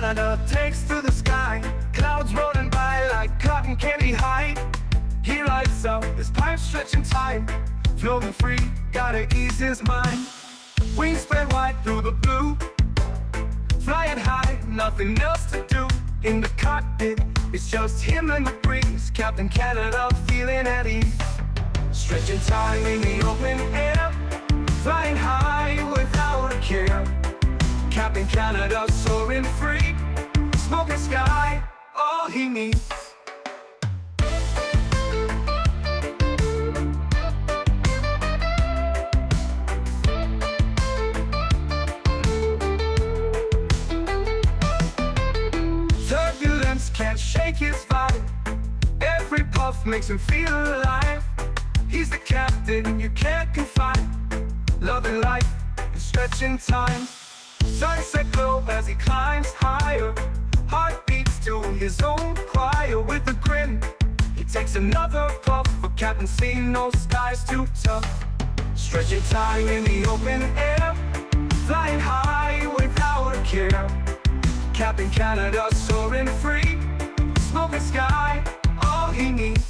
Canada takes to the sky, clouds rolling by like cotton candy hide. He lights up, his pipe stretching time, floating free, gotta ease his mind. Wings spread wide through the blue, flying high, nothing else to do. In the cockpit, it's just him and the breeze, Captain Canada feeling at ease. Stretching time in the open air, flying high without a care. Captain Canada soaring free, smoking sky, all he needs. Turbulence can't shake his vibe, every puff makes him feel alive. He's the captain you can't confide, loving life and stretching time. Sunset glow as he climbs higher, heart beats to his own choir. With a grin, he takes another puff, for Captain see no skies too tough. Stretching time in the open air, flying high without a care. Captain Canada soaring free, smoking sky, all he needs.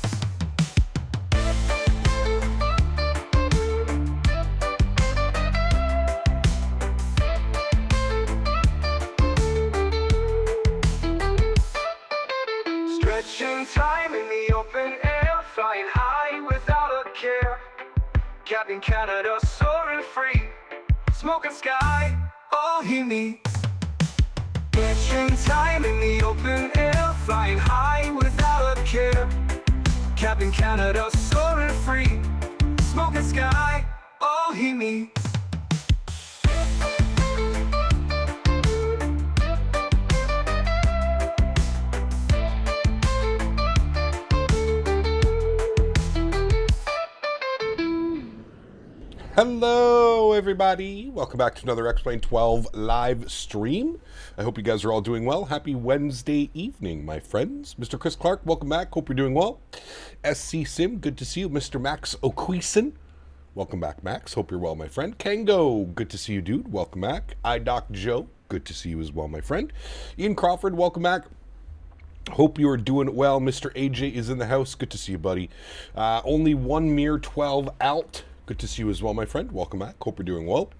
Stretching time in the open air, flying high without a care. Captain Canada soaring free, smoking sky, all he needs. Stretching time in the open air, flying high without a care. Captain Canada soaring free, smoking sky, all he needs. Hello everybody, welcome back to another X-Plane 12 live stream. I hope you guys are all doing well. Happy Wednesday evening, my friends. Mr. Chris Clark, welcome back, hope you're doing well. SC Sim, good to see you. Mr. Max O'Queeson, welcome back Max, hope you're well my friend. Kango, good to see you dude, welcome back. EyeDoc Joe, good to see you as well my friend. Ian Crawford, welcome back. Hope you are doing well. Mr. AJ is in the house, good to see you buddy. Only one mere 12 out. Good to see you as well, my friend. Welcome back. Hope you're doing well.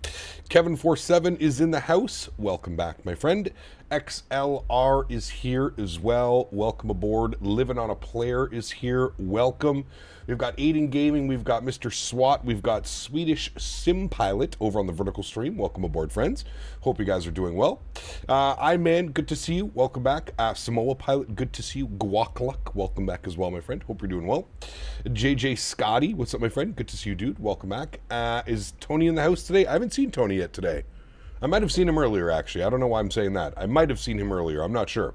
Kevin47 is in the house. Welcome back, my friend. XLR is here as well. Welcome aboard. Living on a Player is here. Welcome. We've got Aiden Gaming. We've got Mr. SWAT. We've got Swedish Sim Pilot over on the vertical stream. Welcome aboard, friends. Hope you guys are doing well. iMan, good to see you. Welcome back. Samoa Pilot, good to see you. Guakluk, welcome back as well, my friend. Hope you're doing well. JJ Scotty, what's up, my friend? Good to see you, dude. Welcome back. Is Tony in the house today? I haven't seen Tony yet today. I might have seen him earlier, actually. I don't know why I'm saying that. I might have seen him earlier. I'm not sure.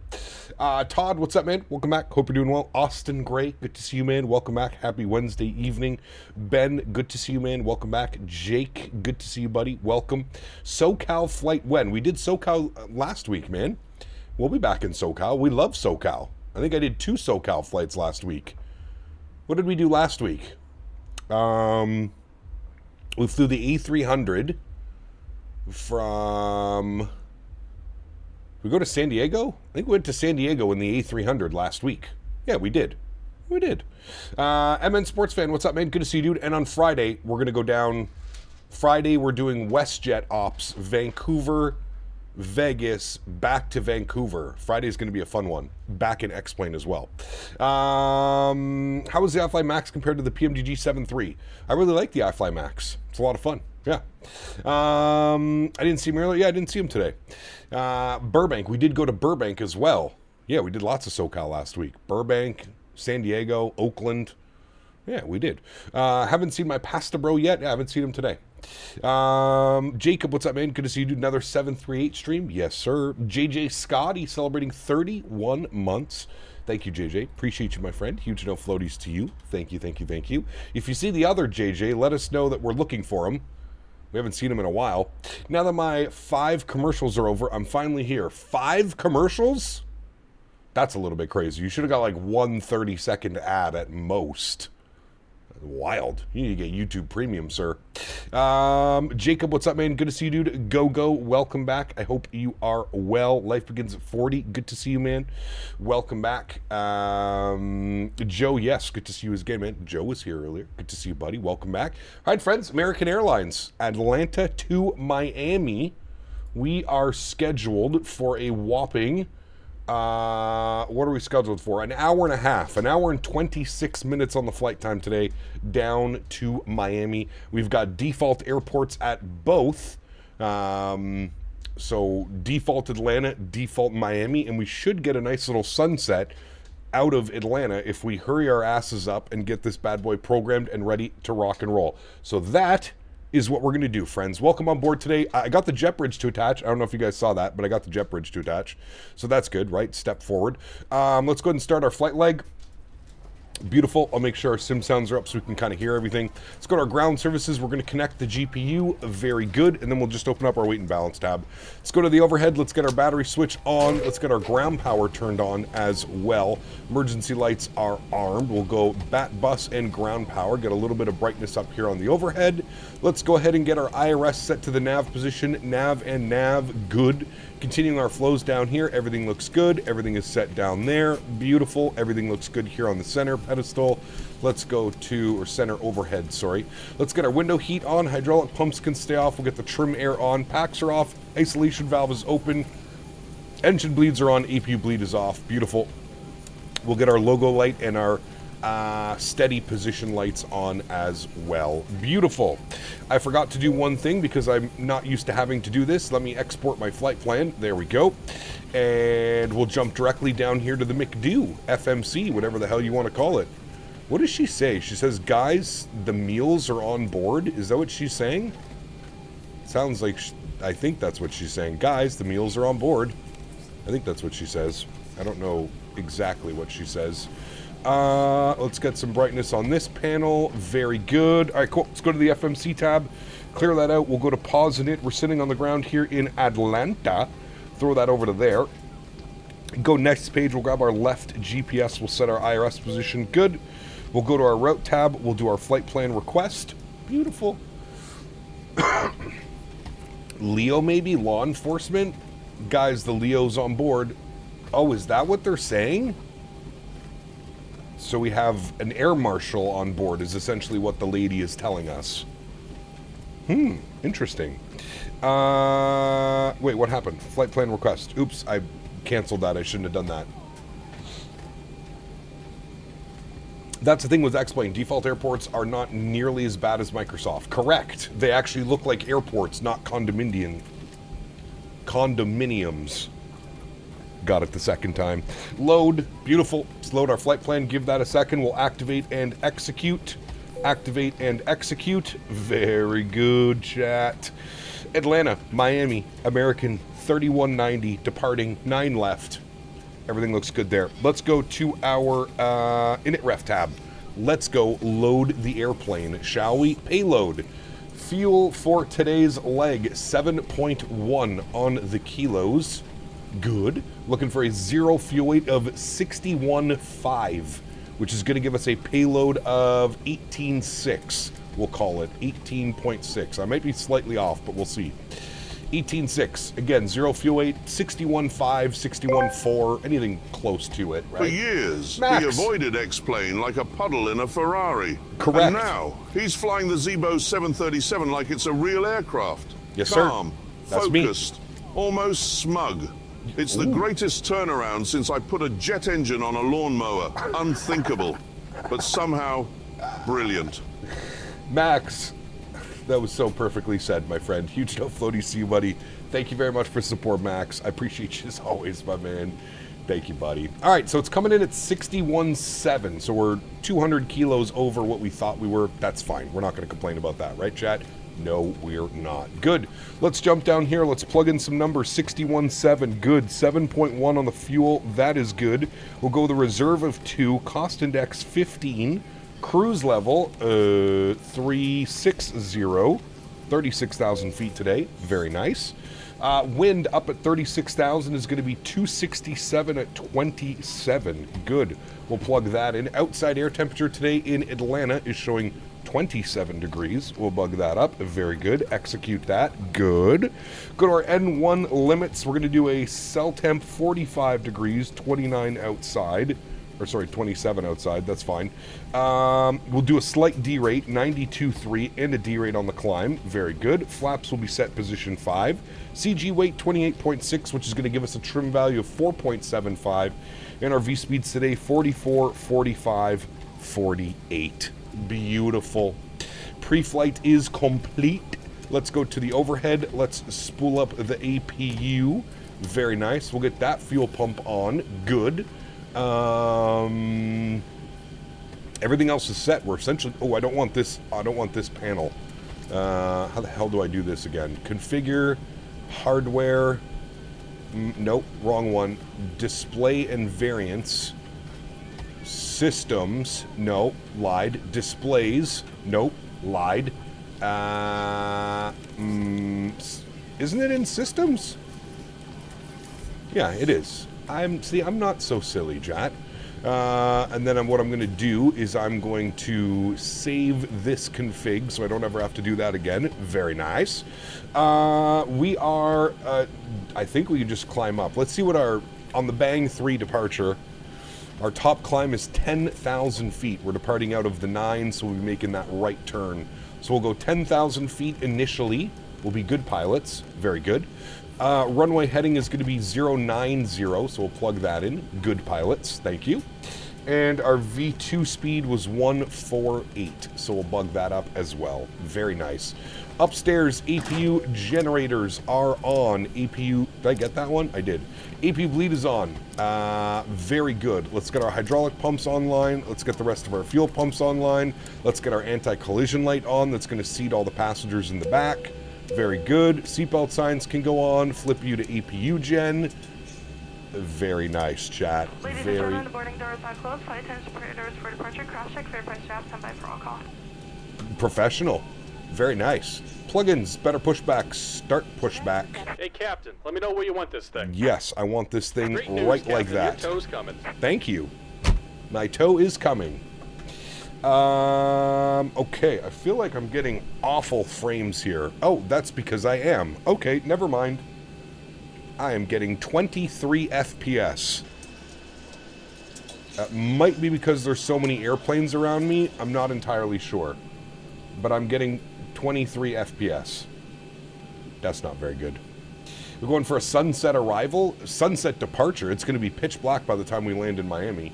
Todd, what's up, man? Welcome back. Hope you're doing well. Austin Gray, good to see you, man. Welcome back. Happy Wednesday evening. Ben, good to see you, man. Welcome back. Jake, good to see you, buddy. Welcome. SoCal flight when? We did SoCal last week, man. We'll be back in SoCal. We love SoCal. I think I did 2 SoCal flights last week. What did we do last week? We flew the A300 from... we go to San Diego? I think we went to San Diego in the A300 last week. Yeah, we did. We did. MN Sports Fan, what's up, man? Good to see you, dude. And on Friday, we're going to go down... Friday, we're doing WestJet ops, Vancouver, Vegas, back to Vancouver. Friday's going to be a fun one. Back in X-Plane as well. How was the iFly Max compared to the PMDG 7.3? I really like the iFly Max. It's a lot of fun. Yeah. I didn't see him earlier. Yeah, I didn't see him today. Burbank. We did go to Burbank as well. Yeah, we did lots of SoCal last week. Burbank, San Diego, Oakland. Yeah, we did. Haven't seen my pasta bro yet. Yeah, I haven't seen him today. Jacob, what's up, man? Good to see you, dude. Another 738 stream. Yes, sir. JJ Scott, he's celebrating 31 months. Thank you, JJ. Appreciate you, my friend. Huge no floaties to you. Thank you, thank you, thank you. If you see the other JJ, let us know that we're looking for him. We haven't seen him in a while. Now that my 5 commercials are over, I'm finally here. 5 commercials? That's a little bit crazy. You should have got like one 30-second ad at most. Wild. You need to get YouTube Premium, sir. Jacob, what's up, man? Good to see you, dude. Go. Welcome back. I hope you are well. Life begins at 40. Good to see you, man. Welcome back. Joe, yes. Good to see you again, man. Joe was here earlier. Good to see you, buddy. Welcome back. All right, friends. American Airlines, Atlanta to Miami. We are scheduled for a whopping... what are we scheduled for? An hour and a half. An hour and 26 minutes on the flight time today down to Miami. We've got default airports at both. So default Atlanta, default Miami, and we should get a nice little sunset out of Atlanta if we hurry our asses up and get this bad boy programmed and ready to rock and roll. So that is what we're going to do, friends. Welcome on board today. I got the jet bridge to attach. I don't know if you guys saw that, but I got the jet bridge to attach. So that's good, right? Step forward. Let's go ahead and start our flight leg. Beautiful. I'll make sure our sim sounds are up so we can kind of hear everything. Let's go to our ground services. We're going to connect the GPU. Very good. And then we'll just open up our weight and balance tab. Let's go to the overhead. Let's get our battery switch on. Let's get our ground power turned on as well. Emergency lights are armed. We'll go bat, bus, and ground power. Get a little bit of brightness up here on the overhead. Let's go ahead and get our IRS set to the nav position. Nav and nav. Good. Continuing our flows down here, everything looks good. Everything is set down there. Beautiful. Everything looks good here on the center pedestal. Let's go to, or center overhead, sorry. Let's get our window heat on. Hydraulic pumps can stay off. We'll get the trim air on. Packs are off. Isolation valve is open. Engine bleeds are on. APU bleed is off. Beautiful. We'll get our logo light and our steady position lights on as well. Beautiful. I forgot to do one thing because I'm not used to having to do this. Let me export my flight plan. There we go. And we'll jump directly down here to the McDo, FMC, whatever the hell you want to call it. What does she say? She says, guys, the meals are on board. Is that what she's saying? Sounds like, I think that's what she's saying. Guys, the meals are on board. I think that's what she says. I don't know exactly what she says. Let's get some brightness on this panel. Very good. All right, cool. Let's go to the FMC tab. Clear that out. We'll go to pause in it. We're sitting on the ground here in Atlanta. Throw that over to there. Go next page. We'll grab our left GPS. We'll set our IRS position. Good. We'll go to our route tab. We'll do our flight plan request. Beautiful. Leo, maybe? Law enforcement? Guys, the Leo's on board. Oh, is that what they're saying? So we have an air marshal on board is essentially what the lady is telling us. Interesting. Wait, what happened? Flight plan request. Oops, I canceled that. I shouldn't have done that. That's the thing with X-Plane. Default airports are not nearly as bad as Microsoft. Correct. They actually look like airports, not condominiums. Got it the second time. Load. Beautiful. Let's load our flight plan. Give that a second. We'll activate and execute. Activate and execute. Very good, chat. Atlanta, Miami, American, 3190, departing, 9 left. Everything looks good there. Let's go to our init-ref tab. Let's go load the airplane, shall we? Payload. Fuel for today's leg, 7.1 on the kilos. Good. Looking for a zero fuel weight of 61.5, which is going to give us a payload of 18.6. We'll call it 18.6. I might be slightly off, but we'll see. 18.6. Again, zero fuel weight, 61.5, 61.4, anything close to it, right? For years, Max. he avoided X-Plane like a puddle in a Ferrari. Correct. And now, he's flying the Zibo 737 like it's a real aircraft. Yes, sir. Calm, That's me. focused, almost smug. It's the greatest turnaround since I put a jet engine on a lawnmower. Unthinkable, but somehow brilliant. Max, that was so perfectly said, my friend. Huge no floaty see you, buddy. Thank you very much for support, Max. I appreciate you as always, my man. Thank you, buddy. All right, so it's coming in at 61.7, so we're 200 kilos over what we thought we were. That's fine. We're not going to complain about that, right, chat? No, we're not. Good. Let's jump down here. Let's plug in some numbers. 61.7. Good. 7.1 on the fuel. That is good. We'll go with a reserve of 2. Cost index 15. Cruise level 360. 36,000 feet today. Very nice. Wind up at 36,000 is going to be 267 at 27. Good. We'll plug that in. Outside air temperature today in Atlanta is showing 27 degrees. We'll bug that up. Very good. Execute that. Good. Go to our N1 limits. We're going to do a cell temp 45 degrees, 29 outside. Or sorry, 27 outside. That's fine. We'll do a slight D-rate, 92.3, and a D-rate on the climb. Very good. Flaps will be set position 5. CG weight 28.6, which is going to give us a trim value of 4.75. And our V-speeds today, 44, 45, 48. Beautiful. Pre-flight is complete. Let's go to the overhead. Let's spool up the APU. Very nice. We'll get that fuel pump on. Good. Everything else is set. We're essentially... Oh, I don't want this panel. How the hell do I do this again? Configure, hardware... nope, wrong one. Display and variants. Systems, no, lied. Displays, nope, lied. Isn't it in systems? Yeah, it is. I'm not so silly, Jat. And then what I'm going to do is I'm going to save this config so I don't ever have to do that again. Very nice. We are, I think we can just climb up. Let's see what on the Bang 3 departure, our top climb is 10,000 feet. We're departing out of the 9, so we'll be making that right turn. So we'll go 10,000 feet initially. We'll be good pilots. Very good. Runway heading is going to be 090, so we'll plug that in. Good pilots. Thank you. And our V2 speed was 148, so we'll bug that up as well. Very nice. Upstairs, APU generators are on. APU, did I get that one? I did. APU bleed is on. Very good. Let's get our hydraulic pumps online. Let's get the rest of our fuel pumps online. Let's get our anti-collision light on. That's going to seat all the passengers in the back. Very good. Seatbelt signs can go on. Flip you to APU gen. Very nice, chat. Ladies and gentlemen, the boarding doors are closed. Flight attendants prepare doors for departure. Cross check, verify straps, stand by for all call. Professional. Very nice. Plugins, better pushback, start pushback. Hey, Captain, let me know where you want this thing. Yes, I want this thing Great news, right Captain. like that. Your tow's coming. Thank you. My toe is coming. Okay, I feel like I'm getting awful frames here. Oh, that's because I am. Okay, never mind. I am getting 23 FPS. That might be because there's so many airplanes around me. I'm not entirely sure. But I'm getting 23 FPS. That's not very good. We're going for a sunset arrival, sunset departure. It's going to be pitch black by the time we land in Miami.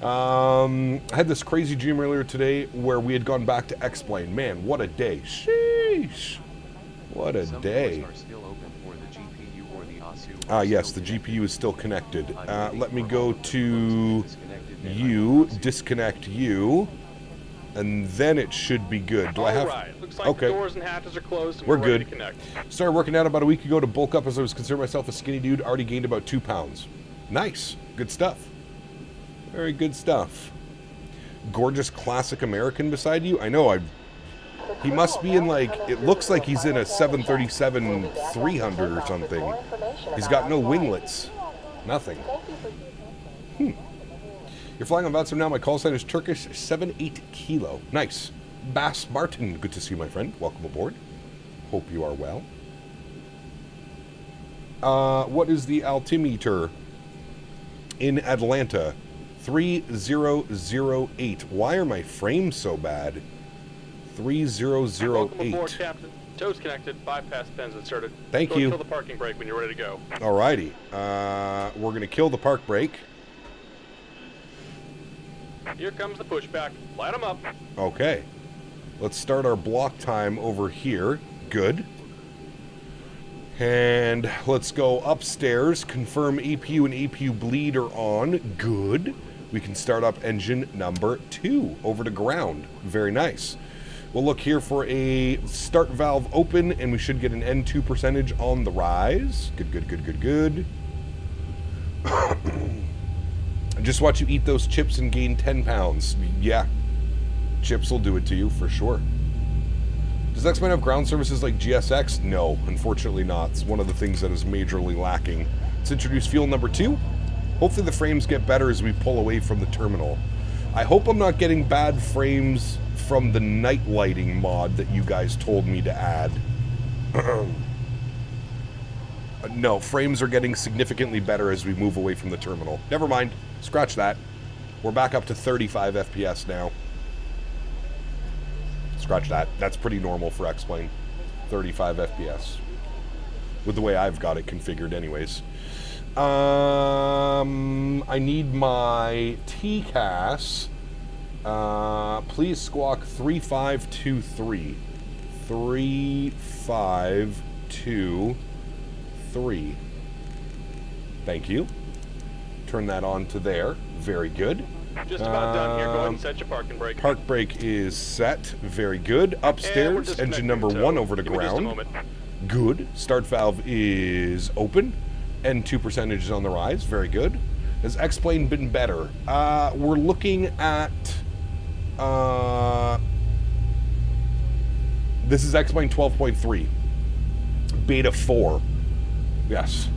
I had this crazy dream earlier today where we had gone back to X-Plane. Man, what a day. Sheesh. What a day. Yes, the GPU is still connected. Let me go to you, disconnect you, and then it should be good. Do I have... Alright, looks like okay. the doors and hatches are closed and We're ready good. to connect. Started working out about a week ago to bulk up as I was considering myself a skinny dude. Already gained about 2 pounds. Nice. Good stuff. Very good stuff. Gorgeous classic American beside you? I know, he must be in like, it looks like he's in a 737-300 or something. He's got no winglets. Nothing. You're flying on VATSIM now. My call sign is Turkish 78 Kilo. Nice. Bass Martin. Good to see you, my friend. Welcome aboard. Hope you are well. What is the altimeter in Atlanta? 3008. Why are my frames so bad? 3008. Welcome aboard, Captain. Tow's connected. Bypass pins inserted. Thank Go you. Kill the parking brake when you're ready to go. Alrighty. We're going to kill the park brake. Here comes the pushback. Light them up. Okay. Let's start our block time over here. Good. And let's go upstairs. Confirm APU and APU bleed are on. Good. We can start up engine number 2 over to ground. Very nice. We'll look here for a start valve open, and we should get an N2 percentage on the rise. Good, good, good, good, good. Just watch you eat those chips and gain 10 pounds. Yeah. Chips will do it to you for sure. Does X-Men have ground services like GSX? No, unfortunately not. It's one of the things that is majorly lacking. Let's introduce fuel number 2. Hopefully the frames get better as we pull away from the terminal. I hope I'm not getting bad frames from the night lighting mod that you guys told me to add. No, frames are getting significantly better as we move away from the terminal. Never mind. Scratch that. We're back up to 35 FPS now. Scratch that. That's pretty normal for X-Plane. 35 FPS. With the way I've got it configured anyways. I need my TCAS. Please squawk 3523. 3523. Thank you. Turn that on to there. Very good. Just about done here. Go ahead and set your parking brake. Park brake is set. Very good. Upstairs, engine number 1 over to ground. Good. Start valve is open. N2 percentage is on the rise. Very good. Has X-Plane been better? We're looking at... this is X-Plane 12.3. Beta 4. Yes.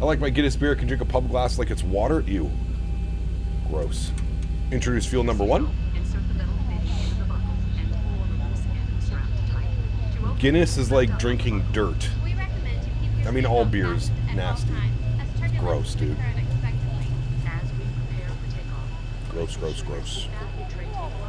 I like my Guinness beer. I can drink a pub glass like it's water. Ew. Gross. Introduce fuel number 1. Guinness is like drinking dirt. I mean, all beer's nasty. It's gross, dude. Gross, gross, gross.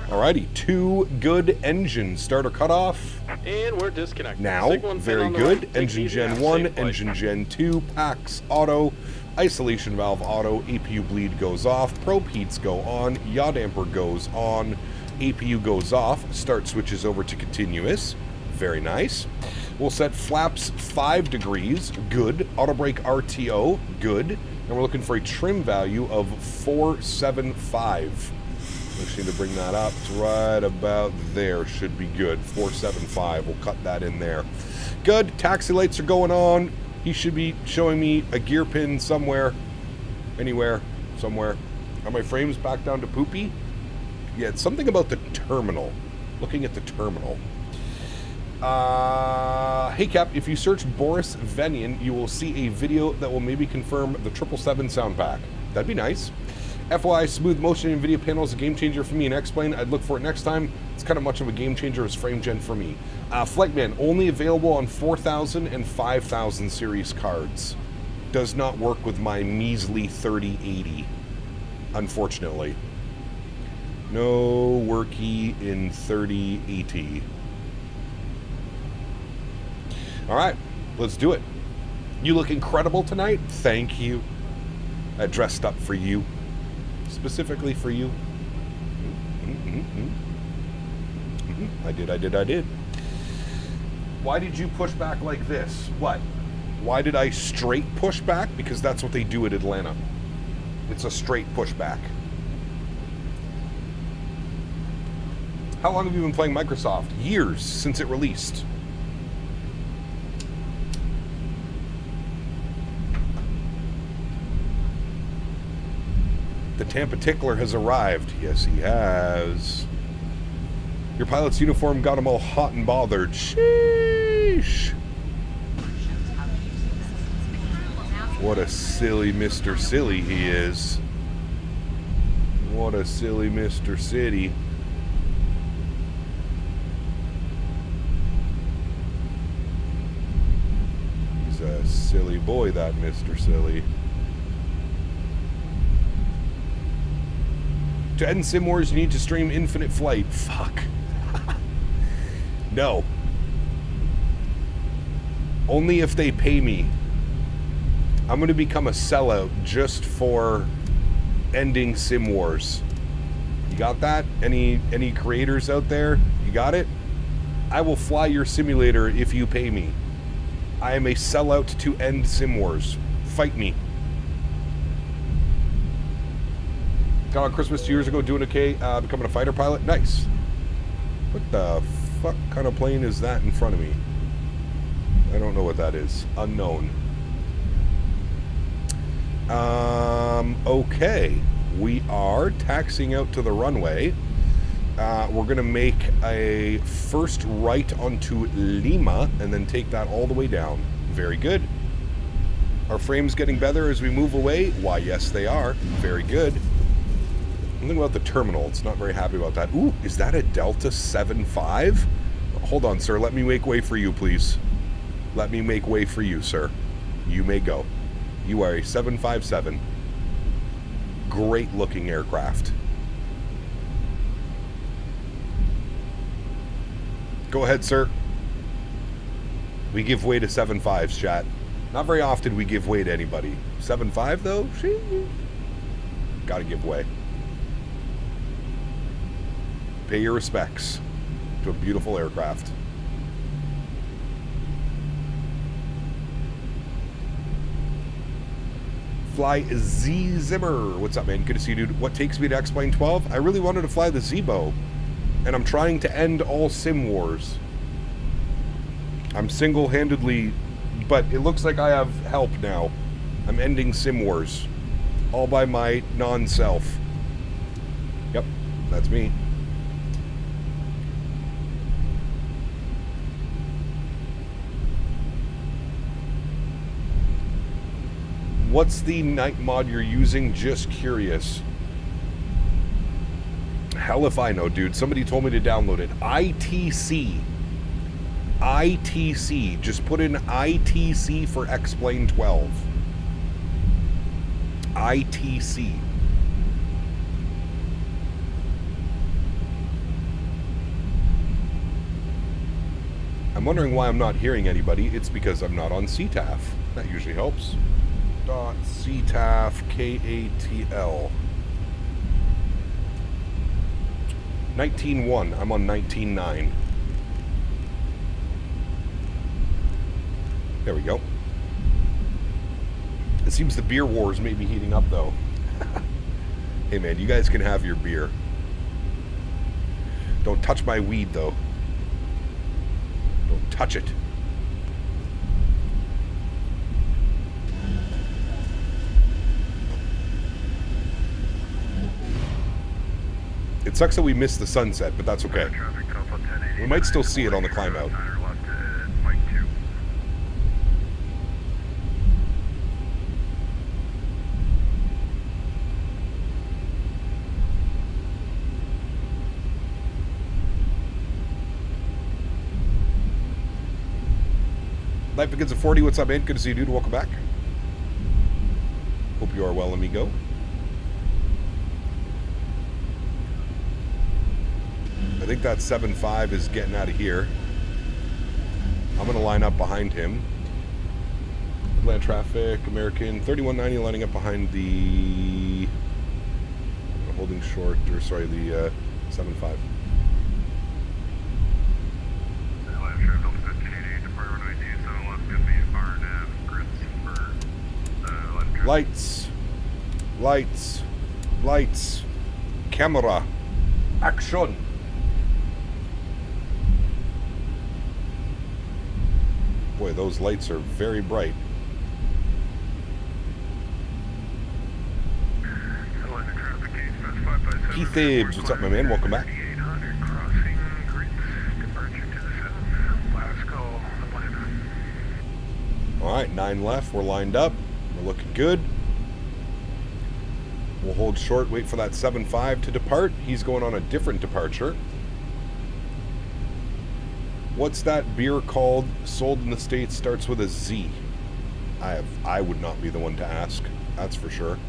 Alrighty, 2 good engines. Starter cutoff. And we're disconnected. Now, very good. Engine Gen 1, Engine Gen 2, PAX auto, isolation valve auto, APU bleed goes off, probe heats go on, yaw damper goes on, APU goes off, start switches over to continuous. Very nice. We'll set flaps 5 degrees. Good. Auto brake RTO. Good. And we're looking for a trim value of 475. We just need to bring that up to right about there. Should be good. 475. We'll cut that in there. Good. Taxi lights are going on. He should be showing me a gear pin somewhere. Anywhere. Somewhere. Are my frames back down to poopy? Yeah, it's something about the terminal. Looking at the terminal. Hey Cap, if you search Boris Venian, you will see a video that will maybe confirm the 777 sound pack. That'd be nice. FYI, smooth motion in video panel is a game changer for me in X-Plane. I'd look for it next time. It's kind of much of a game changer as frame gen for me. Flightman, only available on 4000 and 5000 series cards. Does not work with my measly 3080, unfortunately. No worky in 3080. All right, let's do it. You look incredible tonight. Thank you. I dressed up for you. Specifically for you. I did. Why did you push back like this? What? Why did I straight push back? Because that's what they do at Atlanta. It's a straight pushback. How long have you been playing Microsoft? Years since it released. The Tampa Tickler has arrived. Yes, he has. Your pilot's uniform got him all hot and bothered. Sheesh. What a silly Mr. Silly he is. What a silly Mr. City. He's a silly boy, that Mr. Silly. To end Sim Wars, you need to stream Infinite Flight. Fuck. No. Only if they pay me. I'm going to become a sellout just for ending Sim Wars. You got that? Any creators out there? You got it? I will fly your simulator if you pay me. I am a sellout to end Sim Wars. Fight me. Got on Christmas 2 years ago doing okay, becoming a fighter pilot. Nice. What the fuck kind of plane is that in front of me? I don't know what that is. Unknown. Okay. We are taxiing out to the runway. We're going to make a first right onto Lima and then take that all the way down. Very good. Our frames getting better as we move away? Why, yes, they are. Very good. Something about the terminal. It's not very happy about that. Ooh, is that a Delta 7.5? Hold on, sir. Let me make way for you, please. Let me make way for you, sir. You may go. You are a 757. Great looking aircraft. Go ahead, sir. We give way to 7.5s, chat. Not very often we give way to anybody. 7.5 though? Gotta give way. Pay your respects to a beautiful aircraft. Fly Z Zimmer. What's up, man? Good to see you, dude. What takes me to X-Plane 12? I really wanted to fly the Zibo, and I'm trying to end all sim wars. I'm single-handedly, but it looks like I have help now. I'm ending sim wars, all by my non-self. Yep, that's me. What's the night mod you're using? Just curious. Hell if I know, dude. Somebody told me to download it. ITC. ITC. Just put in ITC for X-Plane 12. ITC. I'm wondering why I'm not hearing anybody. It's because I'm not on CTAF. That usually helps. .CTAF KATL 19.1. I'm on 19.9. There we go. It seems the beer wars may be heating up though. Hey man, you guys can have your beer. Don't touch my weed though. Don't touch it. It sucks that we missed the sunset, but that's okay. We might still see it on the climb out. Life begins at 40. What's up, man? Good to see you, dude. Welcome back. Hope you are well, amigo. I think that 7.5 is getting out of here. I'm going to line up behind him. Land traffic, American 3190 lining up behind the holding short, or sorry, the 7.5. Lights, lights, lights, camera, action. Boy, those lights are very bright. Keith Thibs, what's up, my man? Welcome back. Alright, 9 left. We're lined up. We're looking good. We'll hold short, wait for that 7.5 to depart. He's going on a different departure. What's that beer called? Sold in the States, starts with a Z. I would not be the one to ask. That's for sure.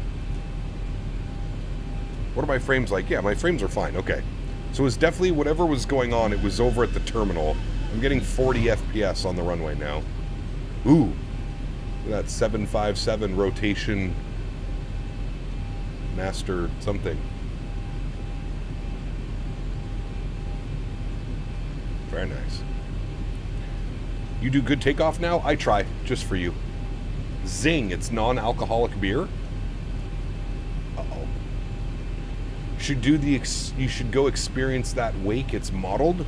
What are my frames like? Yeah, my frames are fine. Okay. So it's definitely whatever was going on, it was over at the terminal. I'm getting 40 FPS on the runway now. Ooh. That 757 rotation master something. Very nice. You do good takeoff now? I try, just for you. Zing, it's non-alcoholic beer. Uh-oh. You should go experience that wake. It's modeled.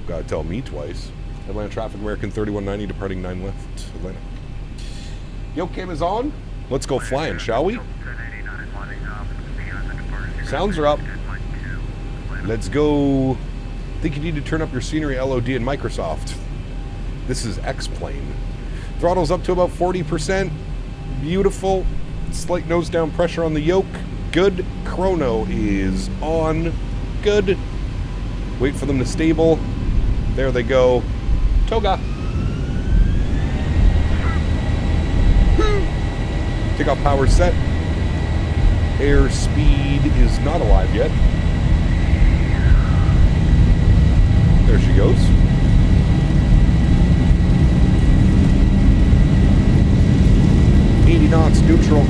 Gotta tell me twice. Atlanta traffic, American 3190 departing 9 left. Atlanta. Yo, cam is on. Let's go flying, shall we? Sounds are up. Let's go. I think you need to turn up your scenery LOD in Microsoft. This is X-Plane. Throttle's up to about 40%. Beautiful. Slight nose down pressure on the yoke. Good. Chrono is on. Good. Wait for them to stable. There they go. Toga. Takeoff power set. Airspeed is not alive yet. There she goes. Knots neutral.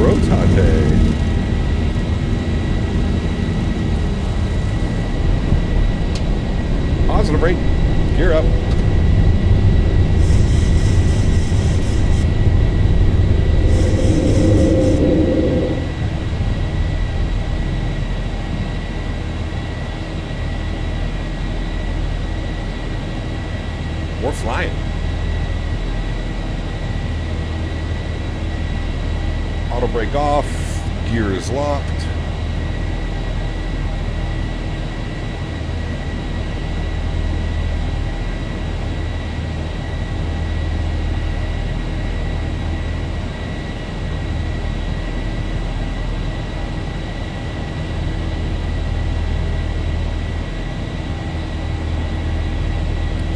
Rotate. Positive rate. Gear up. Flying. Auto brake off. Gear is locked.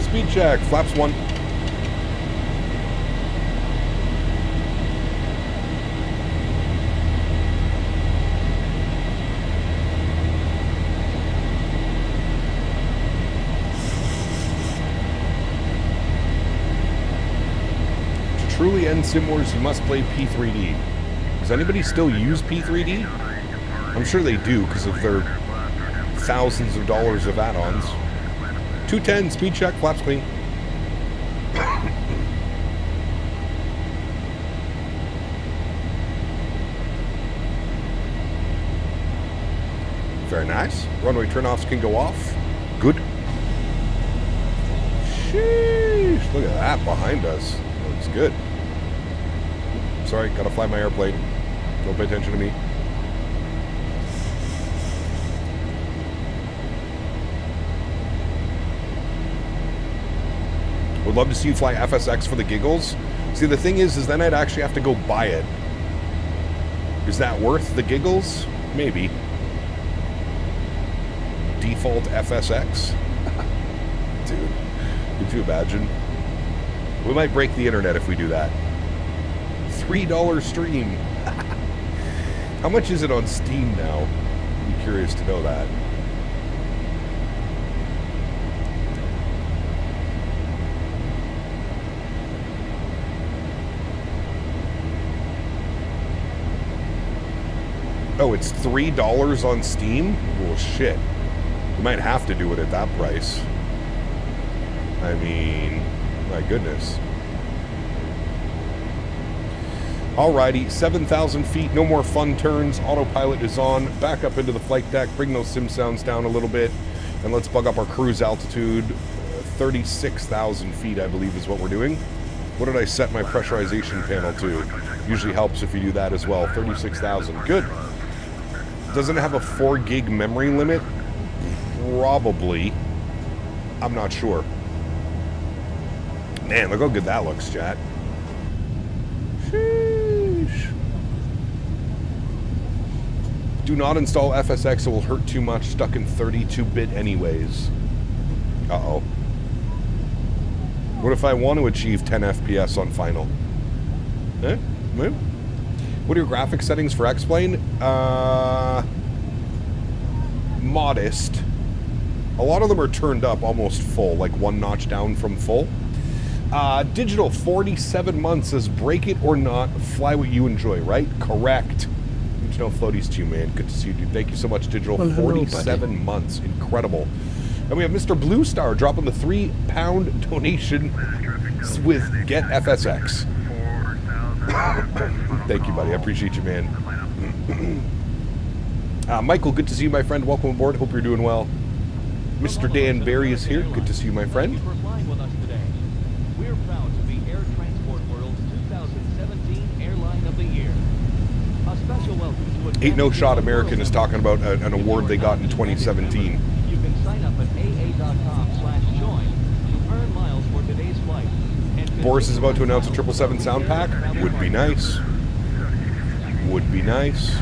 Speed check. Flaps 1. To truly end Sim Wars, you must play P3D. Does anybody still use P3D? I'm sure they do because of their thousands of dollars of add-ons. 210, speed check, flaps clean. Very nice. Runway turnoffs can go off. Good. Sheesh. Look at that behind us. Looks good. Sorry, gotta fly my airplane. Don't pay attention to me. Would love to see you fly FSX for the giggles. See, the thing is then I'd actually have to go buy it. Is that worth the giggles? Maybe. Default FSX? Dude, could you imagine? We might break the internet if we do that. $3 stream. How much is it on Steam now? I'm curious to know that. Oh, it's $3 on Steam? Well, shit. We might have to do it at that price. I mean, my goodness. Alrighty, 7,000 feet, no more fun turns. Autopilot is on. Back up into the flight deck. Bring those sim sounds down a little bit. And let's bug up our cruise altitude. 36,000 feet, I believe, is what we're doing. What did I set my pressurization panel to? Usually helps if you do that as well. 36,000. Good. Doesn't it have a 4 gig memory limit? Probably. I'm not sure. Man, look how good that looks, chat. Sheesh. Do not install FSX. It will hurt too much. Stuck in 32-bit anyways. Uh-oh. What if I want to achieve 10 FPS on final? Eh? What are your graphics settings for X-Plane? Modest. A lot of them are turned up almost full, like one notch down from full. Digital, 47 months says, break it or not, fly what you enjoy, right? Correct. Good to know floaties to you, man. Good to see you, dude. Thank you so much, Digital. Well, 47 months. Incredible. And we have Mr. Blue Star dropping the £3 donation with Get FSX. Thank you, buddy. I appreciate you, man. Michael, good to see you, my friend. Welcome aboard. Hope you're doing well. Mr. Dan Barry is here. Good to see you, my friend. Thank you for flying with us today. We're proud to be Air Transport World's 2017 Airline of the Year. A special welcome to Ain't No Shot American is talking about an award they got in 2017. You can sign up at aa.com/join to earn miles for today's flight. Boris is about to announce a 777 sound pack. Would be nice. Would be nice.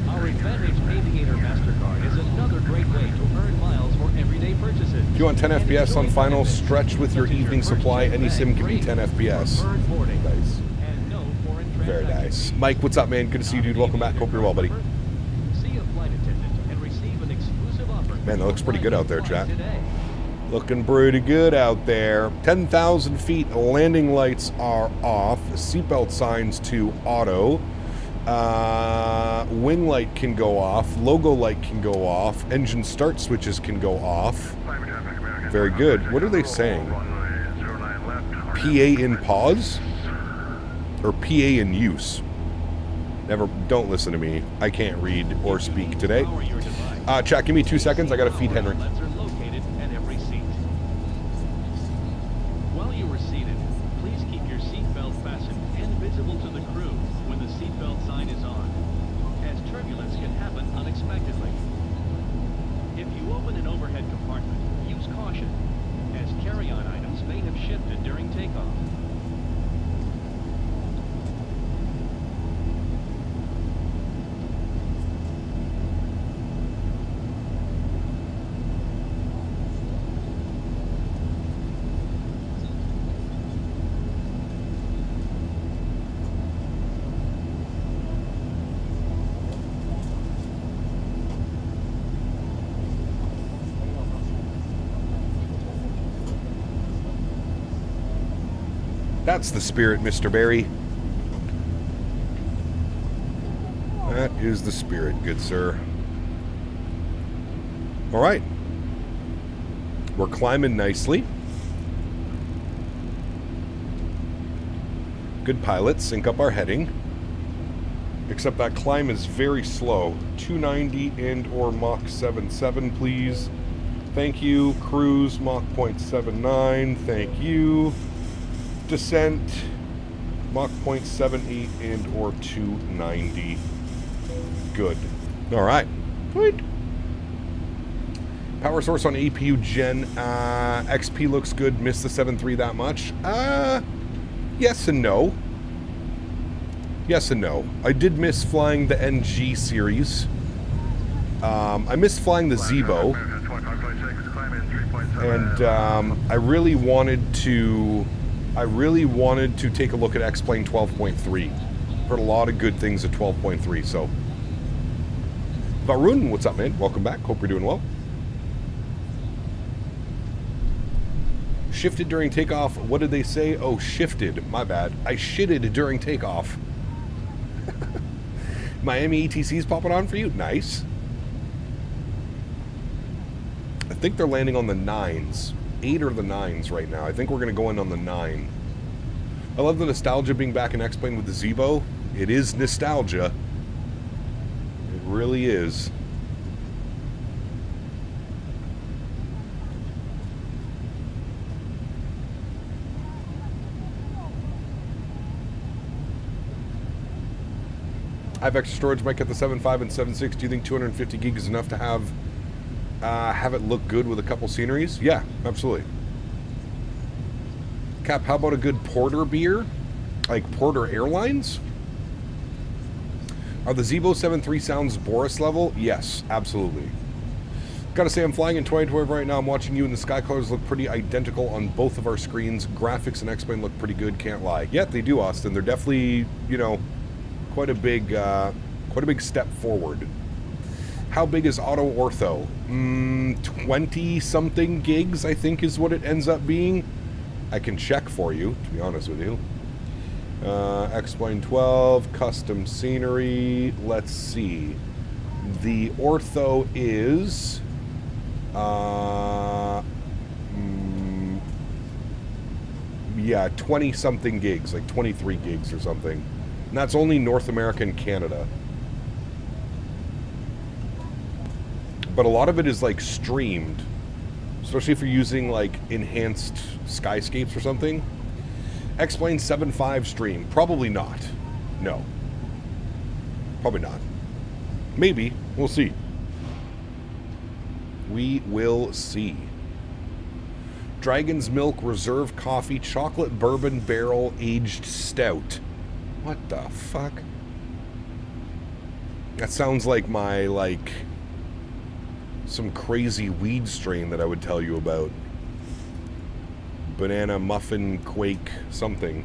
Our Advantage Aviator MasterCard is another great way to earn miles for everyday purchases. If you want 10 FPS on final stretch with your evening supply, any sim can be 10 FPS. Nice. Very nice. Mike, what's up, man? Good to see you, dude. Welcome back. Hope you're well, buddy. See a flight attendant and receive an exclusive offer. Man, that looks pretty good out there, chat. Looking pretty good out there. 10,000 feet, landing lights are off. Seatbelt signs to auto. Wing light can go off. Logo light can go off. Engine start switches can go off. Very good. What are they saying? PA in pause? Or PA in use? Never, don't listen to me. I can't read or speak today. Chat, give me 2 seconds. I gotta feed Henry. While you are seated, please keep your seatbelt fastened and visible to the crew when the seatbelt sign is on, as turbulence can happen unexpectedly. If you open an overhead compartment, use caution, as carry-on items may have shifted during takeoff. That's the spirit, Mr. Barry. That is the spirit, good sir. All right. We're climbing nicely. Good pilots, sync up our heading. Except that climb is very slow. 290 and or Mach 7.7, please. Thank you. Cruise, Mach 0.79. Thank you. Descent, Mach 0.78 and or 290. Good. All right. Good. Power source on APU Gen. XP looks good. Missed the 7.3 that much. Yes and no. Yes and no. I did miss flying the NG series. I missed flying the Zibo. And I really wanted to take a look at X-Plane 12.3. Heard a lot of good things at 12.3, so. Varun, what's up, man? Welcome back. Hope you're doing well. Shifted during takeoff. What did they say? Oh, shifted. My bad. I shitted during takeoff. Miami ETC's popping on for you? Nice. I think they're landing on the 9s. 8 or the 9s right now. I think we're going to go in on the 9. I love the nostalgia being back in X-Plane with the Zibo. It is nostalgia. It really is. I have extra storage, might get the 7.5 and 7.6. Do you think 250 gig is enough to have it look good with a couple sceneries? Yeah, absolutely. Cap, how about a good Porter beer? Like Porter Airlines? Are the Zibo 7.3 sounds Boris level? Yes, absolutely. Gotta say, I'm flying in 2012 right now. I'm watching you, and the sky colors look pretty identical on both of our screens. Graphics and X-Plane look pretty good, can't lie. Yeah, they do, Austin. They're definitely, you know, quite a big step forward. How big is auto ortho? 20-something gigs, I think, is what it ends up being. I can check for you, to be honest with you. X-Plane 12, custom scenery. Let's see. The ortho is... yeah, 20-something gigs, like 23 gigs or something. And that's only North America and Canada. but a lot of it is like streamed, especially if you're using like enhanced skyscapes or something. X-Plane 7.5 stream, probably not. No, probably not. Maybe, we'll see. We will see. Dragon's Milk Reserve Coffee Chocolate Bourbon Barrel Aged Stout. What the fuck? That sounds like my, like, some crazy weed strain that I would tell you about. Banana Muffin Quake something.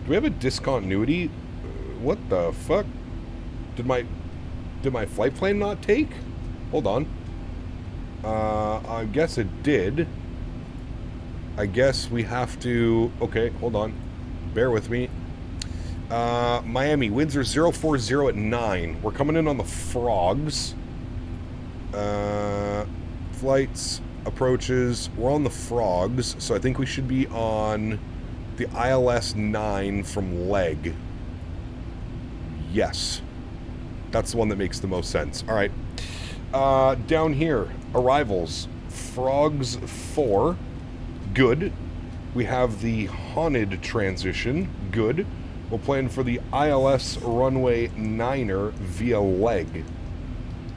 Do we have a discontinuity? What the fuck? Did my flight plan not take? Hold on. I guess it did. I guess we have to... Okay, hold on. Bear with me. Miami, winds are 040 at 9. We're coming in on the Frogs. Flights, approaches. We're on the Frogs, so I think we should be on the ILS 9 from Leg. Yes. That's the one that makes the most sense. All right. Down here, arrivals. Frogs 4. Good. We have the Haunted transition. Good. We'll plan for the ILS runway 9er via Leg.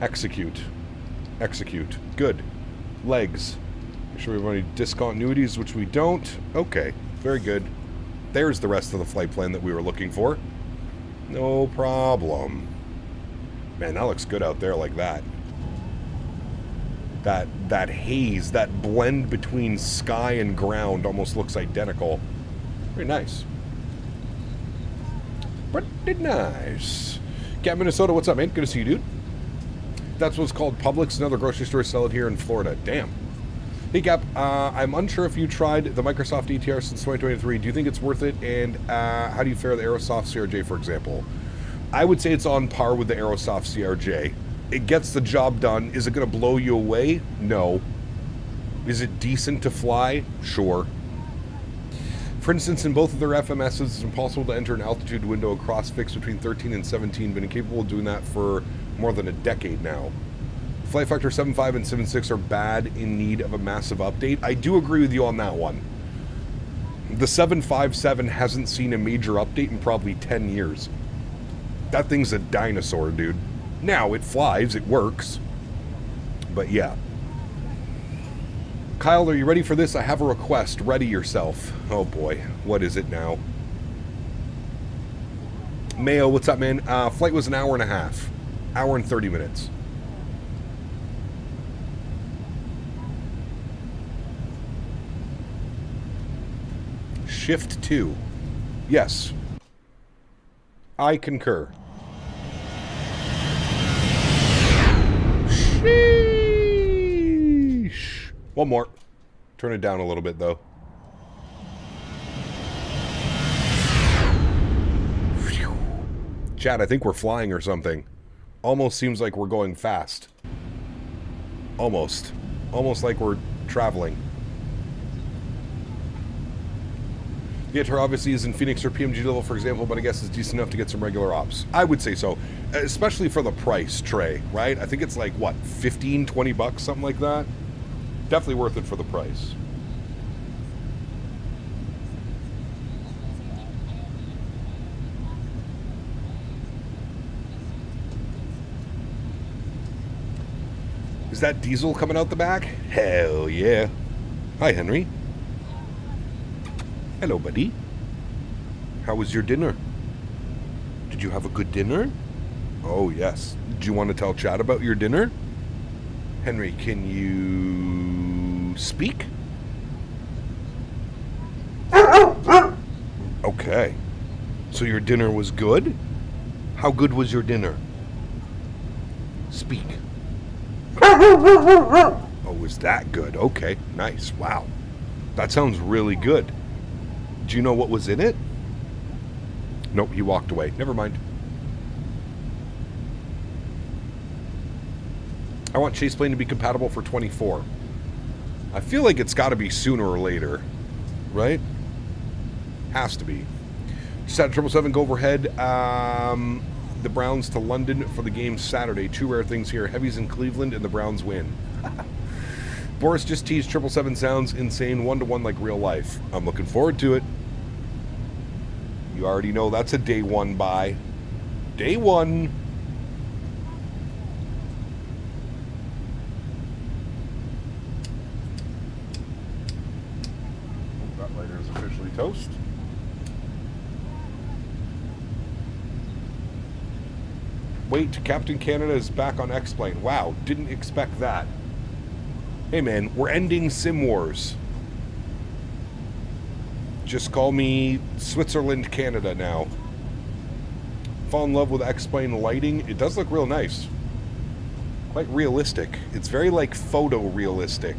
Execute. Execute. Good. Legs. Make sure we have any discontinuities, which we don't. Okay. Very good. There's the rest of the flight plan that we were looking for. No problem. Man, that looks good out there like that. That haze, that blend between sky and ground almost looks identical. Very nice. Pretty nice. Cat Minnesota, what's up, man? Good to see you, dude. That's what's called Publix. Another grocery store sell it here in Florida. Damn. Hey, Cap. I'm unsure if you tried the Microsoft ETR since 2023. Do you think it's worth it? And how do you fare the Aerosoft CRJ, for example? I would say it's on par with the Aerosoft CRJ. It gets the job done. Is it going to blow you away? No. Is it decent to fly? Sure. For instance, in both of their FMSs, it's impossible to enter an altitude window across fixed between 13 and 17, been incapable of doing that for more than a decade now. Flight Factor 7.5 and 7.6 are bad, in need of a massive update. I do agree with you on that one. The 757 hasn't seen a major update in probably 10 years. That thing's a dinosaur, dude. Now, it flies, it works. But yeah. Kyle, are you ready for this? I have a request. Ready yourself. Oh boy, what is it now? Mayo, what's up, man? Flight was an hour and a half. Hour and 30 minutes. Shift 2. Yes. I concur. Sheesh. One more. Turn it down a little bit, though. Chad, I think we're flying or something. Almost seems like we're going fast. Almost. Almost like we're traveling. The ETR obviously is in Phoenix or PMG level, for example, but I guess it's decent enough to get some regular ops. I would say so. Especially for the price, Trey, right? I think it's like, what, 15, 20 bucks, something like that? Definitely worth it for the price. Is that diesel coming out the back? Hell yeah. Hi, Henry. Hello, buddy. How was your dinner? Did you have a good dinner? Oh, yes. Do you want to tell Chad about your dinner? Henry, can you speak? Okay. So your dinner was good? How good was your dinner? Speak. Oh, was that good? Okay, nice. Wow. That sounds really good. Do you know what was in it? Nope, he walked away. Never mind. I want Chase Plane to be compatible for 24. I feel like it's got to be sooner or later, right? Has to be. Just had 777 go overhead. the Browns to London for the game Saturday. Two rare things here. Heavies in Cleveland and the Browns win. Boris just teased 777 sounds insane, 1-to-1 like real life. I'm looking forward to it. You already know that's a day one buy. Day one. That lighter is officially toast. Wait, Captain Canada is back on X-Plane. Wow, didn't expect that. Hey man, we're ending Sim Wars. Just call me Switzerland Canada now. Fall in love with X-Plane lighting. It does look real nice. Quite realistic. It's very like photo-realistic.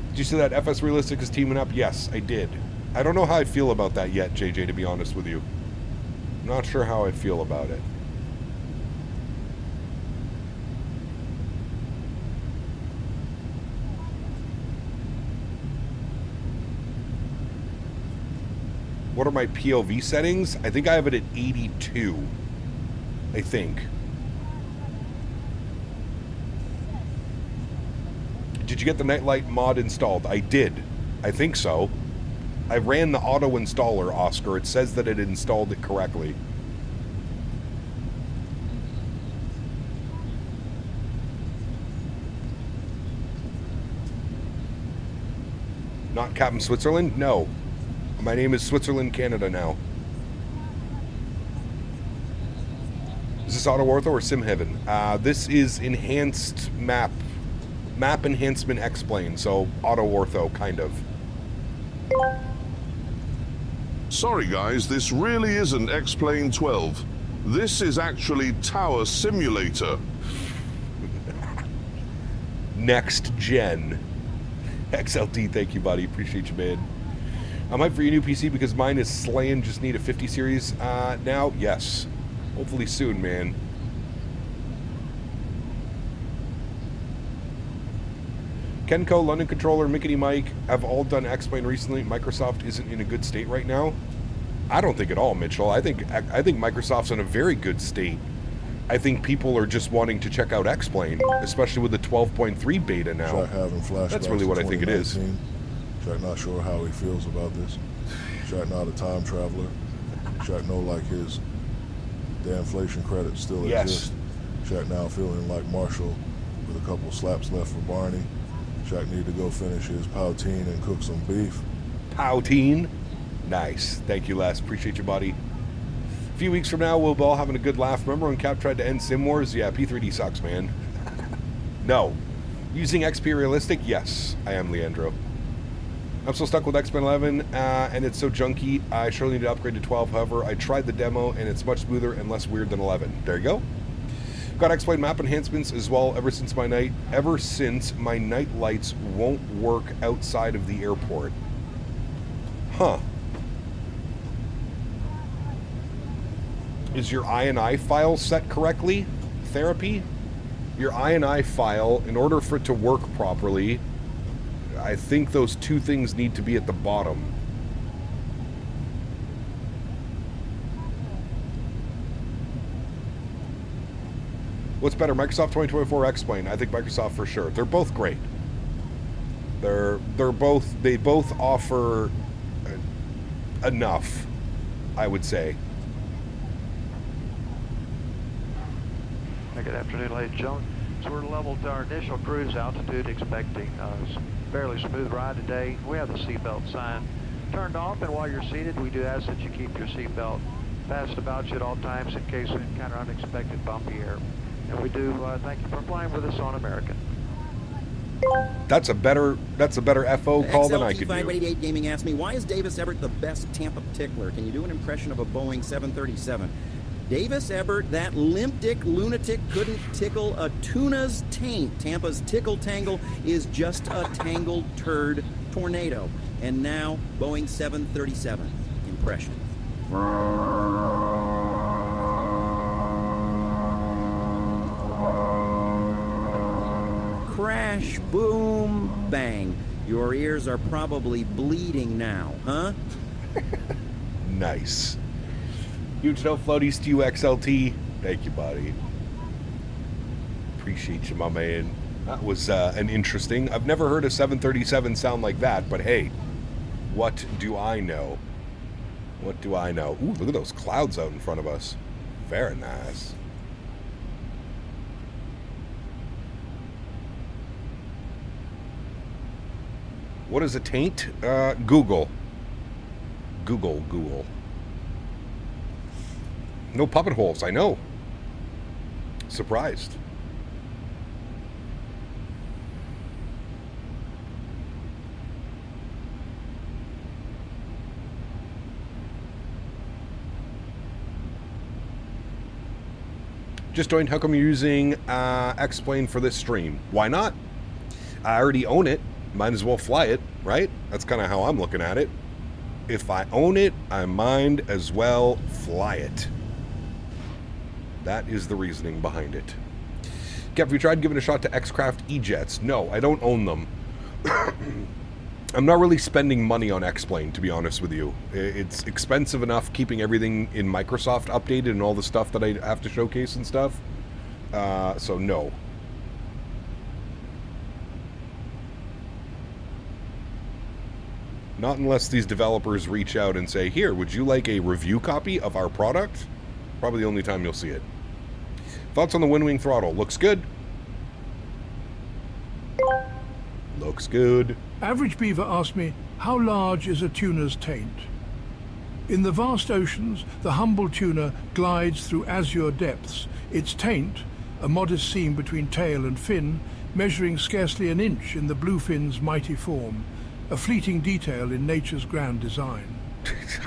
Did you see that FS Realistic is teaming up? Yes, I did. I don't know how I feel about that yet, JJ, to be honest with you. I'm not sure how I feel about it. What are my POV settings? I think I have it at 82. I think. Did you get the Nightlight mod installed? I did. I think so. I ran the auto installer, Oscar. It says that it installed it correctly. Not Captain Switzerland? No. My name is Switzerland Canada now. Is this Auto Ortho or Sim Heaven? This is enhanced map enhancement X-Plane, so Auto Ortho, kind of. Sorry guys, this really isn't X-Plane 12. This is actually Tower Simulator. Next gen. XLT, thank you, buddy. Appreciate you, man. I'm hyped for your new PC because mine is slaying. Just need a 50 series now. Yes. Hopefully soon, man. Kenko, London Controller, Mickey Mike have all done X-Plane recently. Microsoft isn't in a good state right now. I don't think at all, Mitchell. I think Microsoft's in a very good state. I think people are just wanting to check out X-Plane, especially with the 12.3 beta now. That's really what I think it is. Shaq not sure how he feels about this. Shaq not a time traveler. Shaq know like his the inflation credit still exists. Shaq now feeling like Marshall with a couple slaps left for Barney. Shaq need to go finish his poutine and cook some beef. Poutine? Nice. Thank you, Les. Appreciate you, buddy. A few weeks from now, we'll be all having a good laugh. Remember when Cap tried to end Sim Wars? Yeah, P3D sucks, man. No. Using XP Realistic? Yes, I am, Leandro. I'm still stuck with X-Men 11, and it's so junky. I surely need to upgrade to 12. However, I tried the demo, and it's much smoother and less weird than 11. There you go. Got X-Plane map enhancements as well ever since my night lights won't work outside of the airport. Huh. Is your INI file set correctly? Therapy? Your INI file, in order for it to work properly, I think those two things need to be at the bottom. What's better, Microsoft 2024 or X-Plane? I think Microsoft for sure. They're both great. They both offer enough, I would say. Good afternoon, ladies and gentlemen. So we're leveled to our initial cruise altitude, expecting a fairly smooth ride today. We have the seatbelt sign turned off, and while you're seated, we do ask that you keep your seatbelt fast about you at all times in case we encounter unexpected bumpy air. And we do thank you for flying with us on American. That's a better FO call than I could do. 588 Gaming asked me, why is Davis Everett the best Tampa tickler? Can you do an impression of a Boeing 737? Davis Everett, that limp-dick lunatic, couldn't tickle a tuna's taint. Tampa's tickle tangle is just a tangled turd tornado. And now, Boeing 737 impression. Crash, boom, bang. Your ears are probably bleeding now, huh? Nice. Huge no floaties to you, XLT. Thank you, buddy. Appreciate you, my man. That was an interesting. I've never heard a 737 sound like that, but hey, what do I know? What do I know? Ooh, look at those clouds out in front of us. Very nice. What is a taint? Google. Google. No puppet holes, I know. Surprised. Just joined. How come you're using X-Plane for this stream? Why not? I already own it. Might as well fly it, right? That's kind of how I'm looking at it. If I own it, I might as well fly it. That is the reasoning behind it. Kev, have you tried giving a shot to X-Craft E-Jets? No, I don't own them. I'm not really spending money on X-Plane, to be honest with you. It's expensive enough keeping everything in Microsoft updated and all the stuff that I have to showcase and stuff. So no. Not unless these developers reach out and say, here, would you like a review copy of our product? Probably the only time you'll see it. Thoughts on the Windwing throttle? Looks good. Looks good. Average Beaver asked me, how large is a tuna's taint? In the vast oceans, the humble tuna glides through azure depths. Its taint, a modest seam between tail and fin, measuring scarcely an inch in the bluefin's mighty form, a fleeting detail in nature's grand design.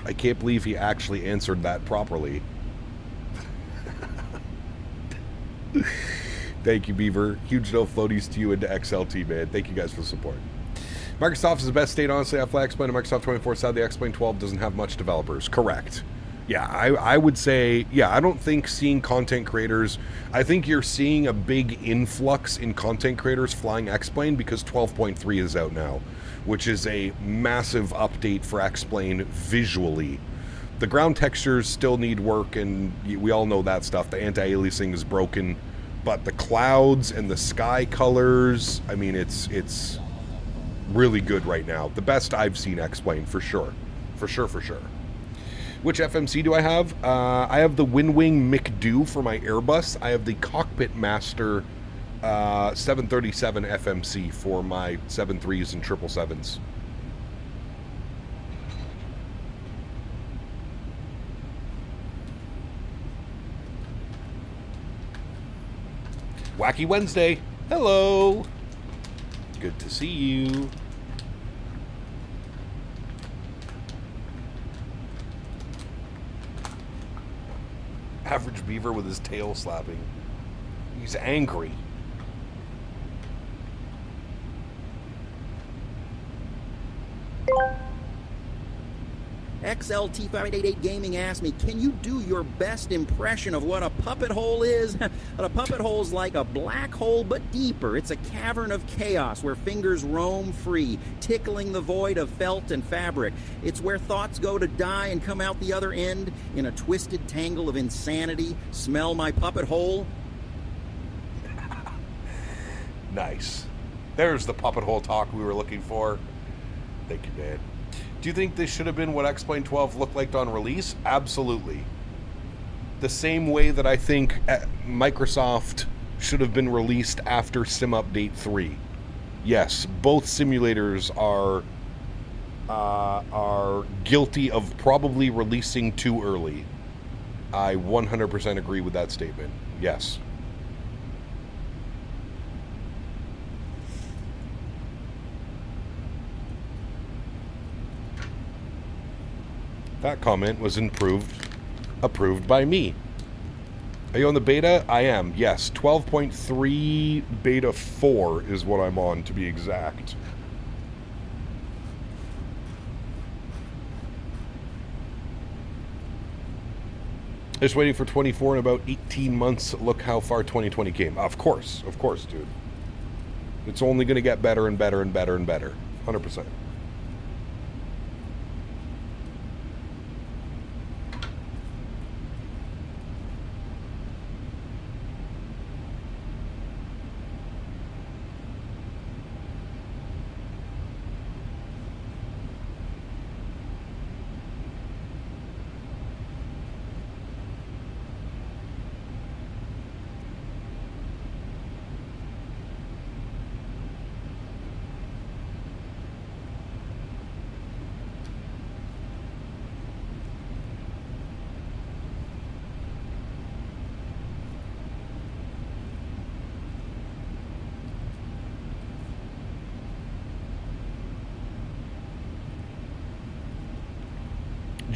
I can't believe he actually answered that properly. Thank you, Beaver. Huge no floaties to you and to XLT, man. Thank you guys for the support. Microsoft is the best state, honestly. I fly X-Plane to Microsoft 24. Sadly, X-Plane 12 doesn't have much developers. Correct. Yeah, I would say, yeah, I don't think seeing content creators, I think you're seeing a big influx in content creators flying X-Plane because 12.3 is out now, which is a massive update for X-Plane visually. The ground textures still need work, and we all know that stuff. The anti-aliasing is broken, but the clouds and the sky colors, I mean, it's really good right now. The best I've seen X-Plane, for sure. For sure. Which FMC do I have? I have the Windwing McDo for my Airbus. I have the Cockpit Master 737 FMC for my 73s and 777s. Wacky Wednesday. Hello. Good to see you. Average Beaver with his tail slapping. He's angry. XLT588 Gaming asked me, can you do your best impression of what a puppet hole is? A puppet hole is like a black hole, but deeper. It's a cavern of chaos where fingers roam free, tickling the void of felt and fabric. It's where thoughts go to die and come out the other end in a twisted tangle of insanity. Smell my puppet hole? Nice. There's the puppet hole talk we were looking for. Thank you, man. Do you think this should have been what X-Plane 12 looked like on release? Absolutely. The same way that I think Microsoft should have been released after Sim Update 3. Yes, both simulators are guilty of probably releasing too early. I 100% agree with that statement. Yes. That comment was approved by me. Are you on the beta? I am, yes. 12.3 beta 4 is what I'm on, to be exact. Just waiting for 24 in about 18 months. Look how far 2020 came. Of course, dude. It's only going to get better and better and better and better. 100%.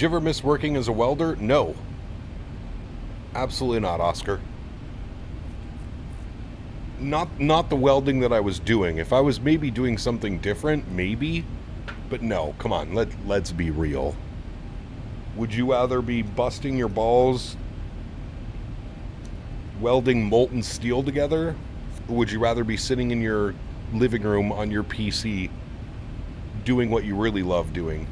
you ever miss working as a welder? No. Absolutely not, Oscar. Not the welding that I was doing. If I was maybe doing something different, maybe. But no, come on, let's be real. Would you rather be busting your balls welding molten steel together? Or would you rather be sitting in your living room on your PC doing what you really love doing?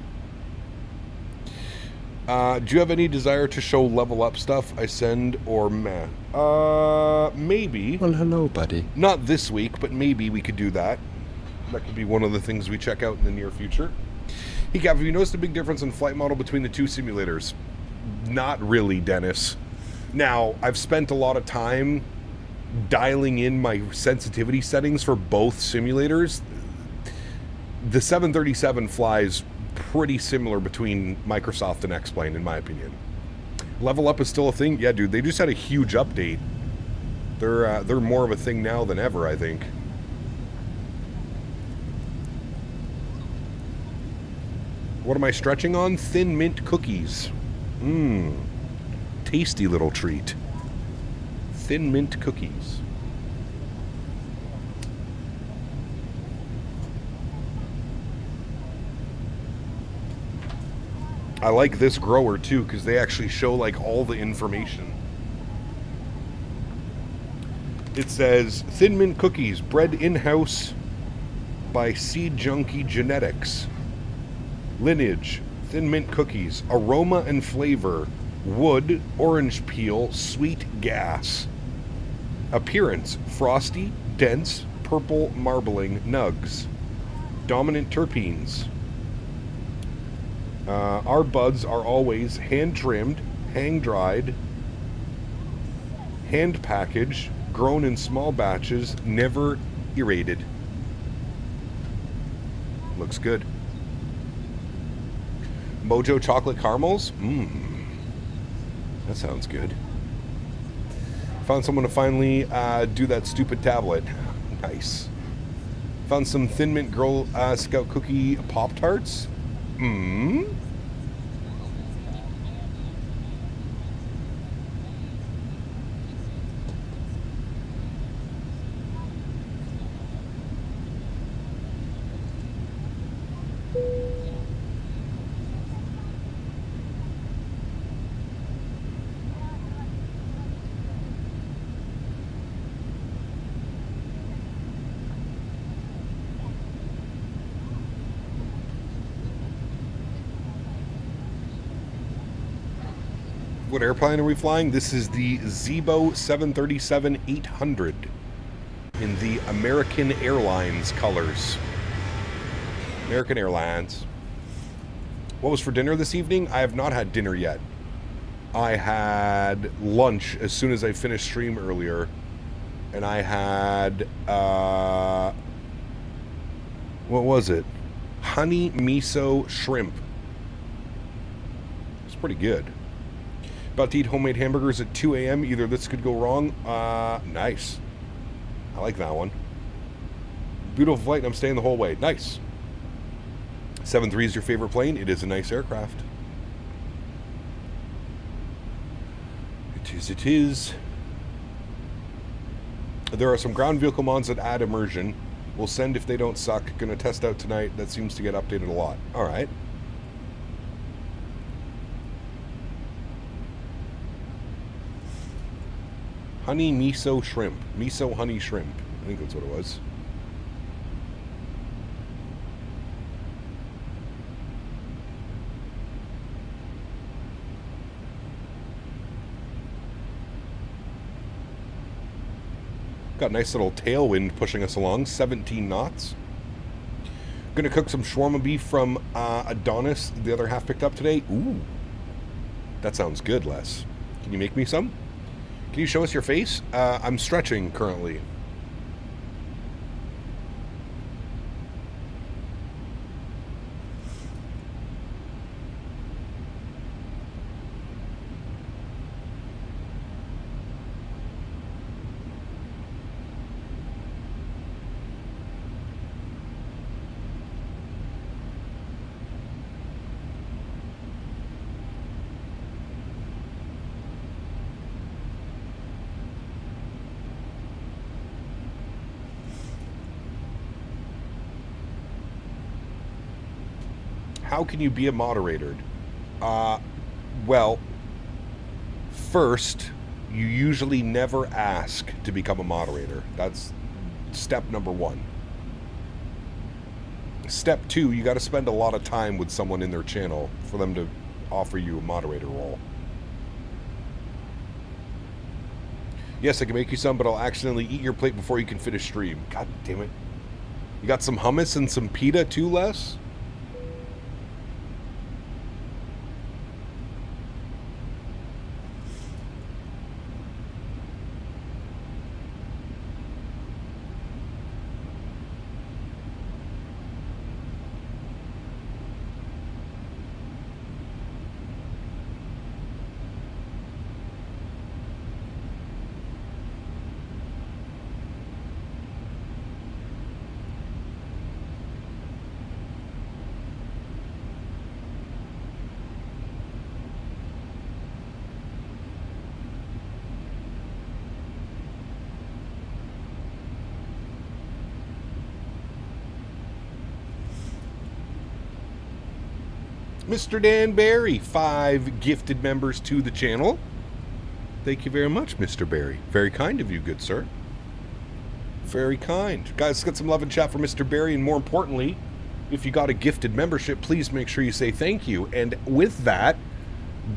Do you have any desire to show level up stuff I send or meh? Maybe. Well, hello, buddy. Not this week, but maybe we could do that. That could be one of the things we check out in the near future. Hey, Gav, have you noticed a big difference in flight model between the two simulators? Not really, Dennis. Now, I've spent a lot of time dialing in my sensitivity settings for both simulators. The 737 flies pretty similar between Microsoft and X-Plane, in my opinion. Level up is still a thing? Yeah, dude, they just had a huge update. They're more of a thing now than ever, I think. What am I stretching on? Thin Mint cookies. Mmm. Tasty little treat. Thin Mint cookies. I like this grower too because they actually show like all the information. It says Thin Mint cookies bred in-house by Seed Junkie Genetics. Lineage, Thin Mint cookies, aroma and flavor, wood, orange peel, sweet gas. Appearance, frosty, dense, purple marbling nugs. Dominant terpenes. Our buds are always hand-trimmed, hang-dried, hand-packaged, grown in small batches, never aerated. Looks good. Mojo chocolate caramels? Mmm. That sounds good. Found someone to finally do that stupid tablet. Nice. Found some Thin Mint Girl Scout cookie Pop-Tarts. Mmm. What airplane are we flying? This is the Zibo 737-800 in the American Airlines colors. American Airlines. What was for dinner this evening? I have not had dinner yet. I had lunch as soon as I finished stream earlier. And I had, what was it? Honey miso shrimp. It's pretty good. About to eat homemade hamburgers at 2 a.m. Either this could go wrong. Nice. I like that one. Beautiful flight, and I'm staying the whole way. Nice. 7-3 is your favorite plane? It is a nice aircraft. It is, it is. There are some ground vehicle mods that add immersion. We'll send if they don't suck. Gonna test out tonight. That seems to get updated a lot. Alright. Honey miso shrimp. Miso honey shrimp. I think that's what it was. Got a nice little tailwind pushing us along. 17 knots. Gonna cook some shawarma beef from Adonis. The other half picked up today. Ooh. That sounds good, Les. Can you make me some? Can you show us your face? I'm stretching currently. how can you be a moderator? Well, first, you usually never ask to become a moderator. That's step number 1. Step 2, you got to spend a lot of time with someone in their channel for them to offer you a moderator role. Yes, I can make you some, but I'll accidentally eat your plate before you can finish stream. God damn it. You got some hummus and some pita too, Les? Mr. Dan Barry, 5 gifted members to the channel. Thank you very much, Mr. Barry. Very kind of you, good sir. Very kind. Guys, let's get some love and chat for Mr. Barry, and more importantly, if you got a gifted membership, please make sure you say thank you. And with that,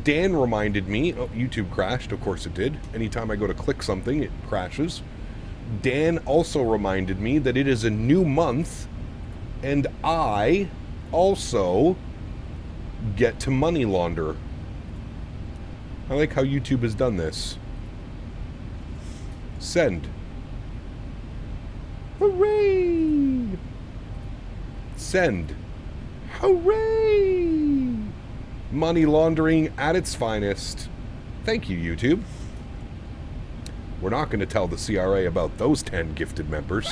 Dan reminded me, oh, YouTube crashed, of course it did. Anytime I go to click something, it crashes. Dan also reminded me that it is a new month, and I also get to money launder. I like how YouTube has done this. Send. Hooray! Send. Hooray! Money laundering at its finest. Thank you, YouTube. We're not going to tell the CRA about those 10 gifted members.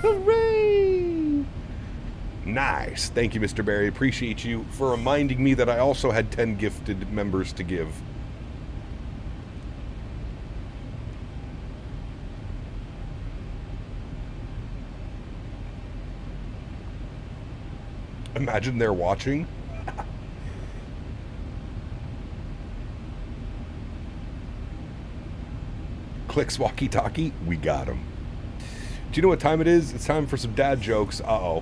Hooray! Nice. Thank you, Mr. Barry. Appreciate you for reminding me that I also had 10 gifted members to give. Imagine they're watching. Clicks walkie-talkie. We got him. Do you know what time it is? It's time for some dad jokes. Uh-oh.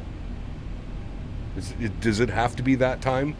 Does it have to be that time?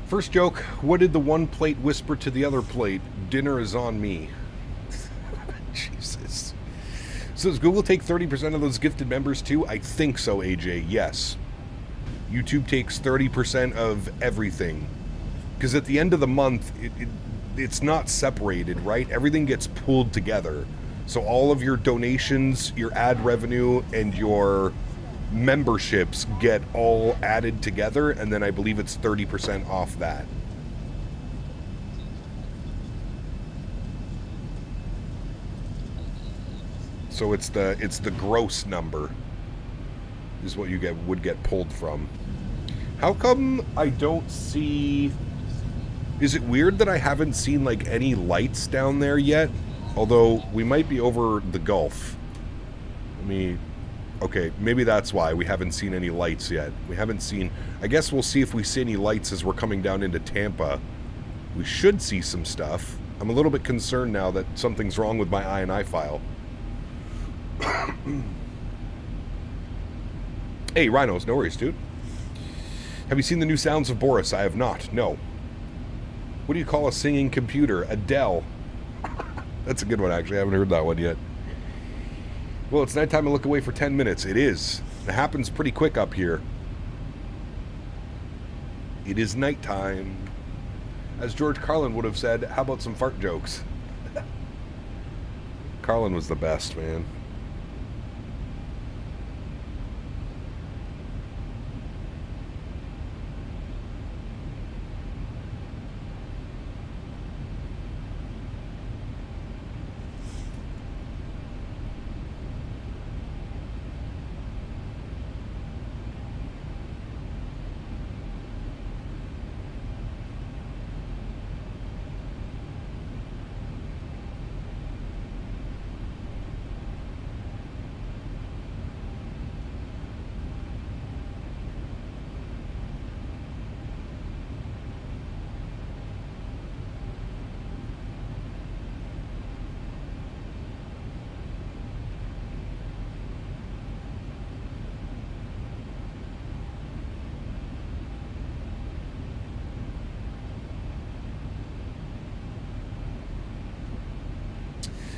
First joke, what did the one plate whisper to the other plate? Dinner is on me. Jesus. So does Google take 30% of those gifted members too? I think so, AJ, yes. YouTube takes 30% of everything. Because at the end of the month, it's not separated, right? Everything gets pulled together. So all of your donations, your ad revenue, and your memberships get all added together, and then I believe it's 30% off that. So it's the gross number is what you would get pulled from. How come I don't see... Is it weird that I haven't seen like any lights down there yet? Although we might be over the Gulf. Okay, maybe that's why we haven't seen any lights yet. We haven't seen... I guess we'll see if we see any lights as we're coming down into Tampa. We should see some stuff. I'm a little bit concerned now that something's wrong with my INI file. Hey, Rhinos, no worries, dude. Have you seen the new sounds of Boris? I have not, no. What do you call a singing computer? Adele. That's a good one, actually. I haven't heard that one yet. Well, it's nighttime and look away for 10 minutes. It is. It happens pretty quick up here. It is nighttime. As George Carlin would have said, how about some fart jokes? Carlin was the best, man.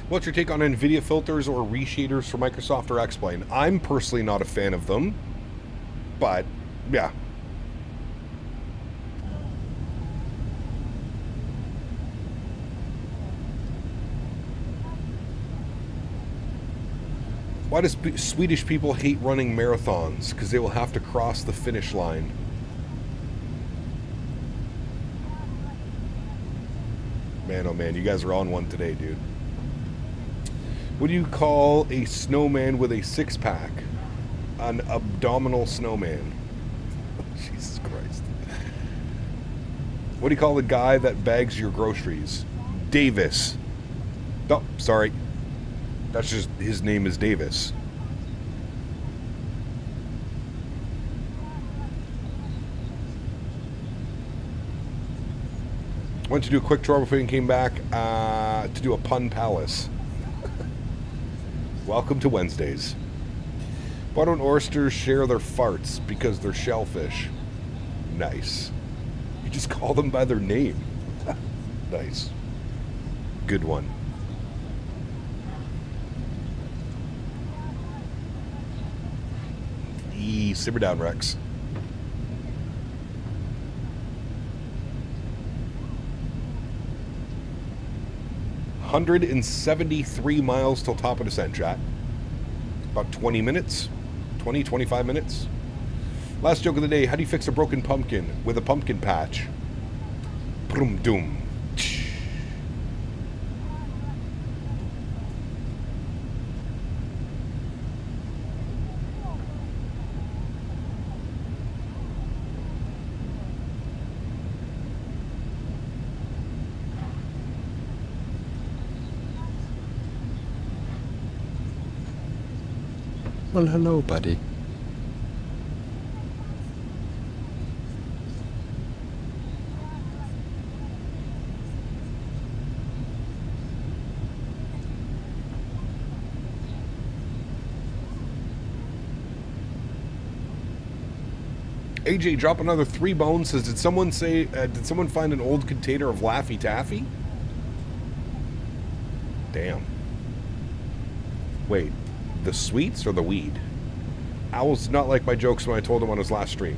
What's your take on NVIDIA filters or reshaders for Microsoft or X-Plane? I'm personally not a fan of them, but yeah. Why does Swedish people hate running marathons? Because they will have to cross the finish line. Man, oh man, you guys are on one today, dude. What do you call a snowman with a six-pack? An abdominal snowman. Jesus Christ. What do you call the guy that bags your groceries? Davis. Oh, sorry. That's just, his name is Davis. Went to do a quick tour before he came back to do a pun palace. Welcome to Wednesdays. Why don't oysters share their farts? Because they're shellfish. Nice. You just call them by their name. Nice. Good one. Simmer down, Rex. $173 miles till top of descent, chat. About 20 minutes. 20, 25 minutes. Last joke of the day. How do you fix a broken pumpkin? With a pumpkin patch. Boom, doom. Well, hello, buddy. AJ, drop another 3 bones. Says, did someone find an old container of Laffy Taffy? Damn. Wait, the sweets or the weed? Owls did not like my jokes when I told him on his last stream.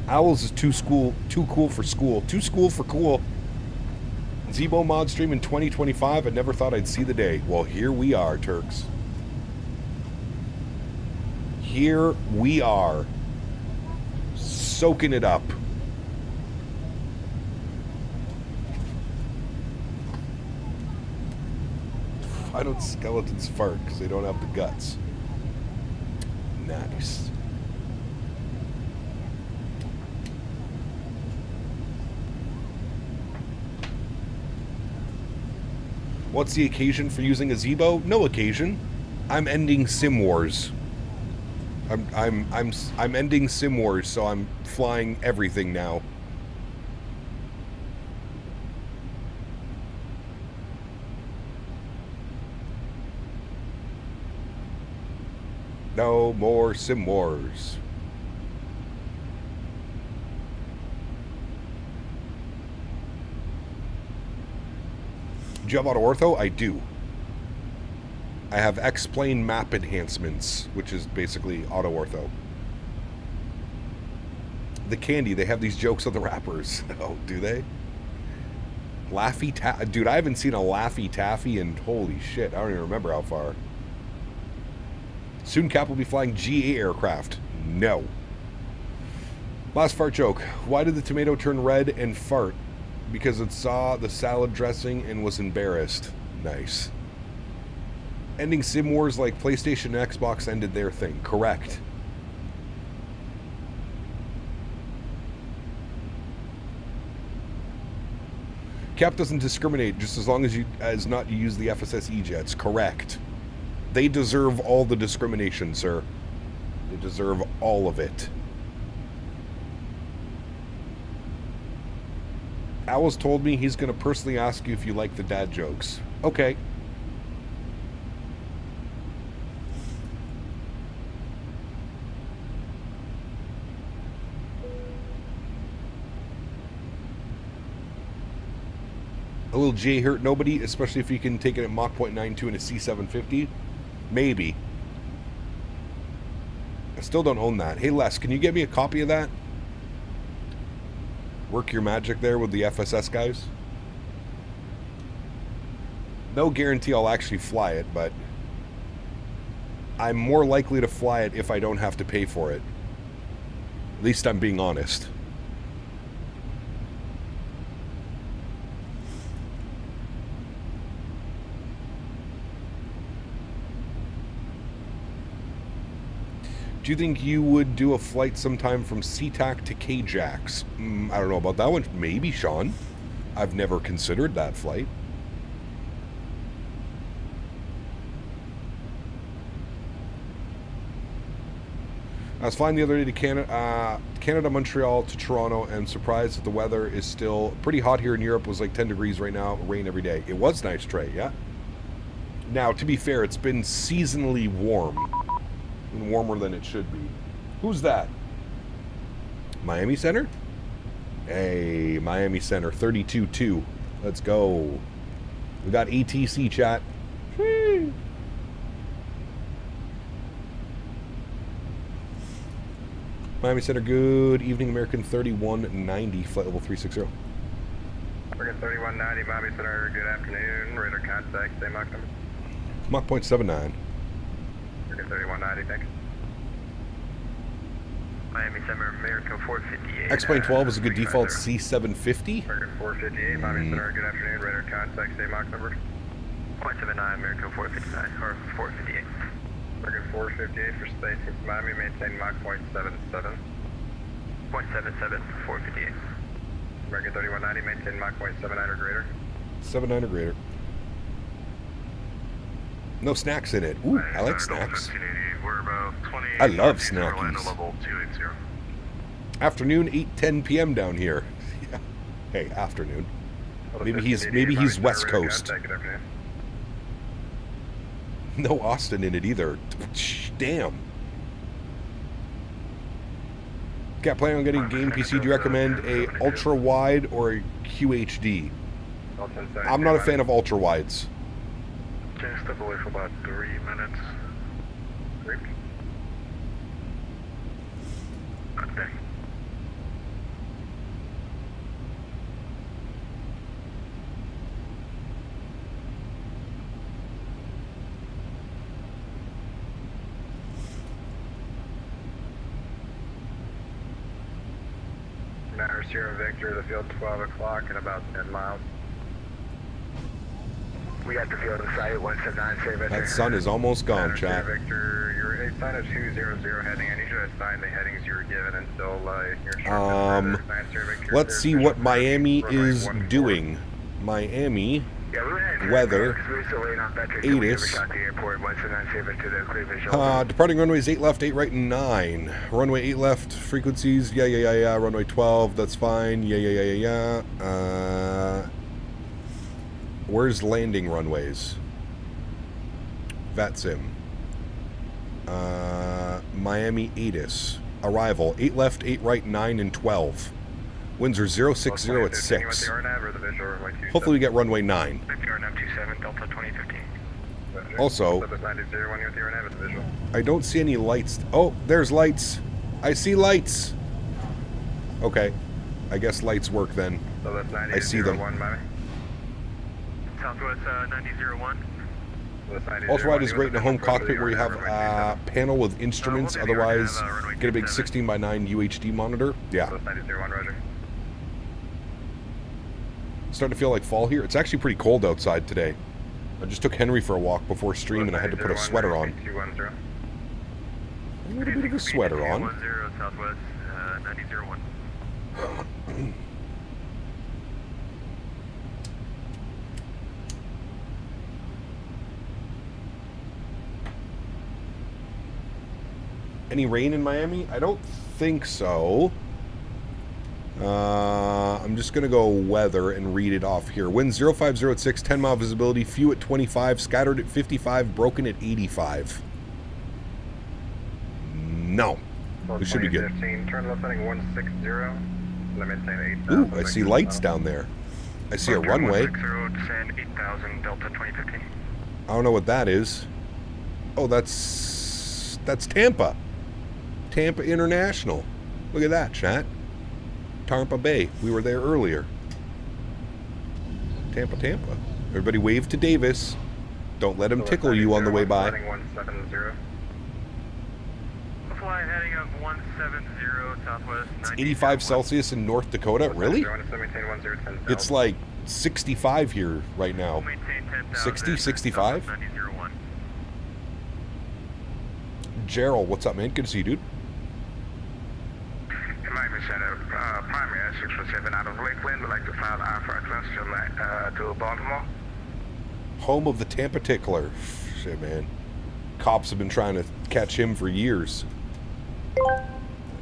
Owls is too cool for school. Too school for cool. Zibo mod stream in 2025. I never thought I'd see the day. Well, here we are, Turks. Here we are. Soaking it up. Why don't skeletons fart? Because they don't have the guts. Nice. What's the occasion for using a Zibo? No occasion. I'm ending Sim Wars. I'm ending Sim Wars, so I'm flying everything now. No more Sim Wars. Do you have auto ortho? I do. I have X-plane map enhancements, which is basically auto ortho. The candy, they have these jokes on the wrappers. Oh, do they? Laffy Taffy. Dude, I haven't seen a Laffy Taffy in holy shit. I don't even remember how far. Soon Cap will be flying GA aircraft. No. Last fart joke. Why did the tomato turn red and fart? Because it saw the salad dressing and was embarrassed. Nice. Ending Sim Wars like PlayStation and Xbox ended their thing. Correct. Cap doesn't discriminate just as long as not use the FSS jets. Correct. They deserve all the discrimination, sir. They deserve all of it. Owls told me he's going to personally ask you if you like the dad jokes. Okay. A little J hurt nobody, especially if you can take it at Mach 0.92 in a C750. Maybe. I still don't own that. Hey, Les, can you get me a copy of that? Work your magic there with the FSS guys. No guarantee I'll actually fly it, but I'm more likely to fly it if I don't have to pay for it. At least I'm being honest. Do you think you would do a flight sometime from SeaTac to KJax? I don't know about that one. Maybe, Sean. I've never considered that flight. I was flying the other day to Canada, Montreal to Toronto, and surprised that the weather is still pretty hot here in Europe. It was like 10 degrees right now, rain every day. It was nice, Trey, yeah? Now, to be fair, it's been seasonally warm. Warmer than it should be. Who's that? Miami Center? Hey, Miami Center, 32-2. Let's go. We got ATC chat. Whee. Miami Center, good evening, American 3190, flight level 360. American 3190, Miami Center, good afternoon. Radar contact, same Mach number. Mach 0.79. 3190, thanks. Miami Center, American 458. X-Plane 12 is a good default C750. American 458, Miami Center, good afternoon. Radar contact, same Mach number. 0.79, American 459, or 458. American 458 for space from Miami, maintain Mach 0.77. 0.77, 458. American 3190, maintain Mach 0.79 or greater. 79 or greater. No snacks in it. Ooh, I like snacks. I love snackies. Afternoon, 8:10 p.m. down here. Yeah. Hey, afternoon. Maybe he's West Coast. No Austin in it either. Damn. Got planning on getting a game PC. Do you recommend a ultra wide or a QHD? I'm not a fan of ultra wides. Just step away for about 3 minutes. Okay. Sierra Victor, the field 12 o'clock and about 10 miles. We got the field in sight, 179, Sierra Victor. That sun is almost gone, chat. Sierra Victor, your sign of 200 heading. I need you to assign the headings you were given until your short let's see what Miami is doing. Miami, weather, ATIS. Departing runways 8 left, 8 right, and 9. Runway 8 left, frequencies, yeah. Runway 12, that's fine, yeah. Where's landing runways? VATSIM. Miami ATIS. Arrival, 8 left, 8 right, 9, and 12. Winds are 060 at 6. Hopefully we get runway 9. Also, I don't see any lights. Oh, there's lights. I see lights. Okay. I guess lights work then. I see them. Southwest 9001. Ultra wide is great in a home cockpit where you have a panel with instruments. Otherwise, get a big 16:9 UHD monitor. Yeah. Starting to feel like fall here. It's actually pretty cold outside today. I just took Henry for a walk before stream and I had to put a sweater on. A little bit of a sweater on. Southwest 9001. Any rain in Miami? I don't think so. I'm just going to go weather and read it off here. Wind 05 at 6, 10 mile visibility, few at 25, scattered at 55, broken at 85. No. We should be good. Turn left heading 160. Ooh, I see lights down there. I see a runway. 160, descend 8,000, Delta 2015. I don't know what that is. Oh, that's Tampa. Tampa International. Look at that, chat. Tampa Bay. We were there earlier. Tampa. Everybody wave to Davis. Don't let him tickle you on the way by. Fly heading up 170 Southwest. It's 85 Celsius in North Dakota. Really? It's like 65 here right now. 60, 65? Gerald, what's up, man? Good to see you, dude. Miami Center, primary 617 out of Lakeland. Would like to file I-5 to Baltimore. Home of the Tampa Tickler. Shit, man. Cops have been trying to catch him for years.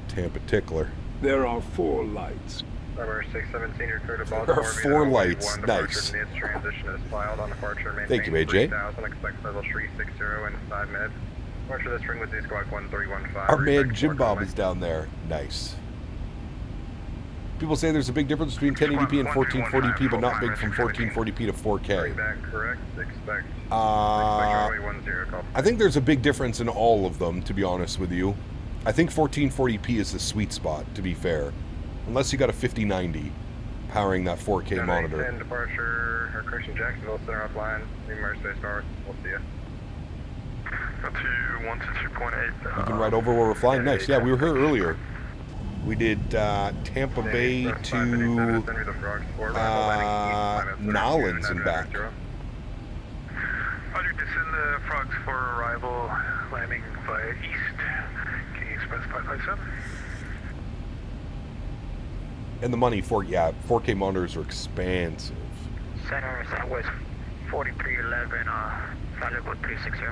Tampa Tickler. There are 4 lights. Number 617, you're clear to Baltimore. There are 4 lights. Nice. Transition is filed on departure. Thank you, AJ. Expect level 360 in 5 minutes. Departure this ring with Z squawk 1315. Our man Jim Bob is down there. Nice. People say there's a big difference between 1080p and 1440p, but not big from 1440p to 4K. Correct. Expect I think there's a big difference in all of them, to be honest with you. I think 1440p is the sweet spot, to be fair. Unless you got a 5090 powering that 4K monitor. 10 departure, or correction, Jacksonville Center offline. Space North. We'll see you. Up to 122.8. You can ride over where we're flying. Nice. Yeah, we were here earlier. We did Tampa Bay to Nolens and back. Roger, descend the frogs for arrival, landing via east, King Express 557. And the money for, 4K monitors are expansive. Center, Southwest 4311, valuable 360.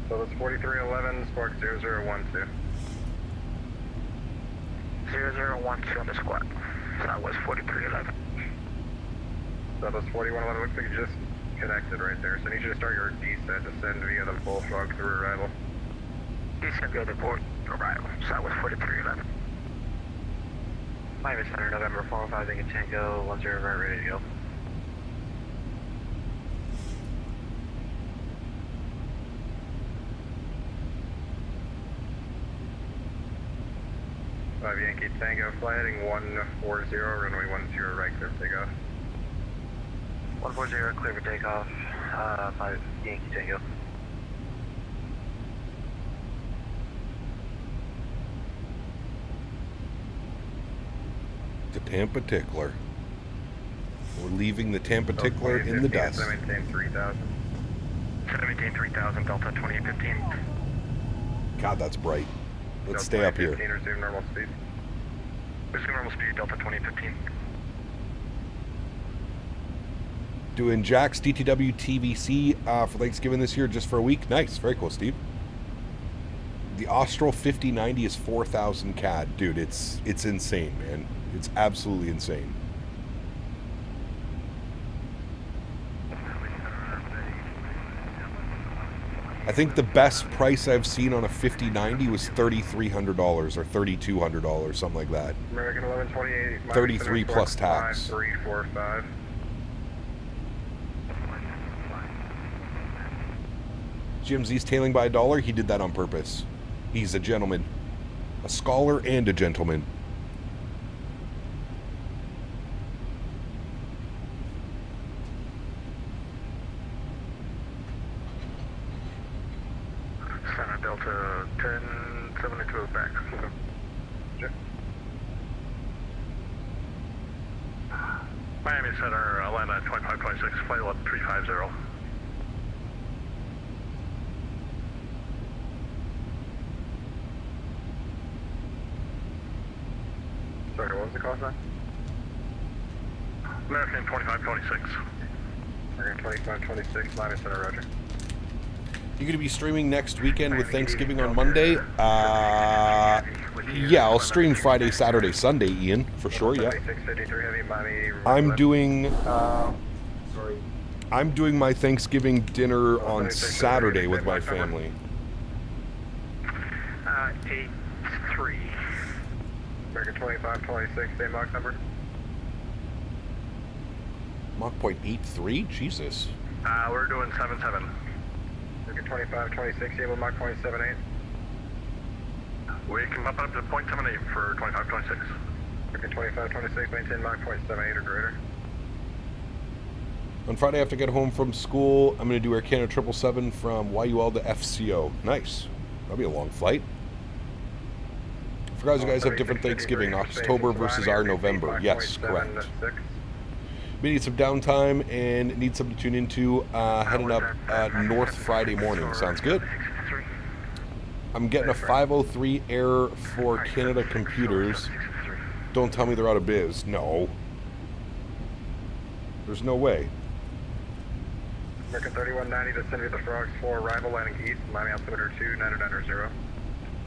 So that's 4311, spark 0012. 0012 on the squad. Southwest 4311. Southwest 4111, looks like you just connected right there, so I need you to start your descent, descend via the bullfrog through arrival. Descent via the port, arrival, Southwest 4311. Miami Center, November 405, Tango, 10 right, ready to go. Yankee Tango, fly heading 140, runway 10 right, clear for takeoff. 140, clear for takeoff, 5 Yankee Tango. The Tampa Tickler. We're leaving the Tampa Tickler in the dust. Maintain 3000. Maintain 3000, Delta 2815. God, that's bright. Let's Delta stay up here. 2015, resume normal speed. Resume normal speed, Delta 2015. Doing Jack's DTW TVC for Thanksgiving this year just for a week. Nice. Very cool, Steve. The Austral 5090 is 4,000 CAD. Dude, it's insane, man. It's absolutely insane. I think the best price I've seen on a 5090 was $3,300 or $3,200, something like that. American 1128. 33 plus tax. 5345. Jim Z's tailing by $1. He did that on purpose. He's a gentleman. A scholar and a gentleman. Center Delta 1072 back. Sure. Miami Center, Atlanta 2526, flight 11350. Sorry, what was the call sign? American 2526. American 2526, Miami Center, roger. You going to be streaming next weekend with Thanksgiving on Monday? Yeah, I'll stream Friday, Saturday, Sunday, Ian, for sure, yeah. I'm doing my Thanksgiving dinner on Saturday with my family. 83. American 2526, same Mach number. Mach point 83? Jesus. We're doing 77. American 2526, able Mach point 78. We can bump up to 0.78 for 2526. American 2526, maintain Mach point 78 or greater. On Friday, I have to get home from school. I'm going to do Air Canada 777 from YUL to FCO. Nice. That'll be a long flight. I forgot you guys have different Thanksgiving, October versus our November. Yes, correct. We need some downtime and need something to tune into. Heading up north Friday morning. Sounds good. I'm getting a 503 error for Canada Computers. Don't tell me they're out of biz. No. There's no way. American 3190, descend via the Frogs 4, arrival landing east, Miami altimeter 2990.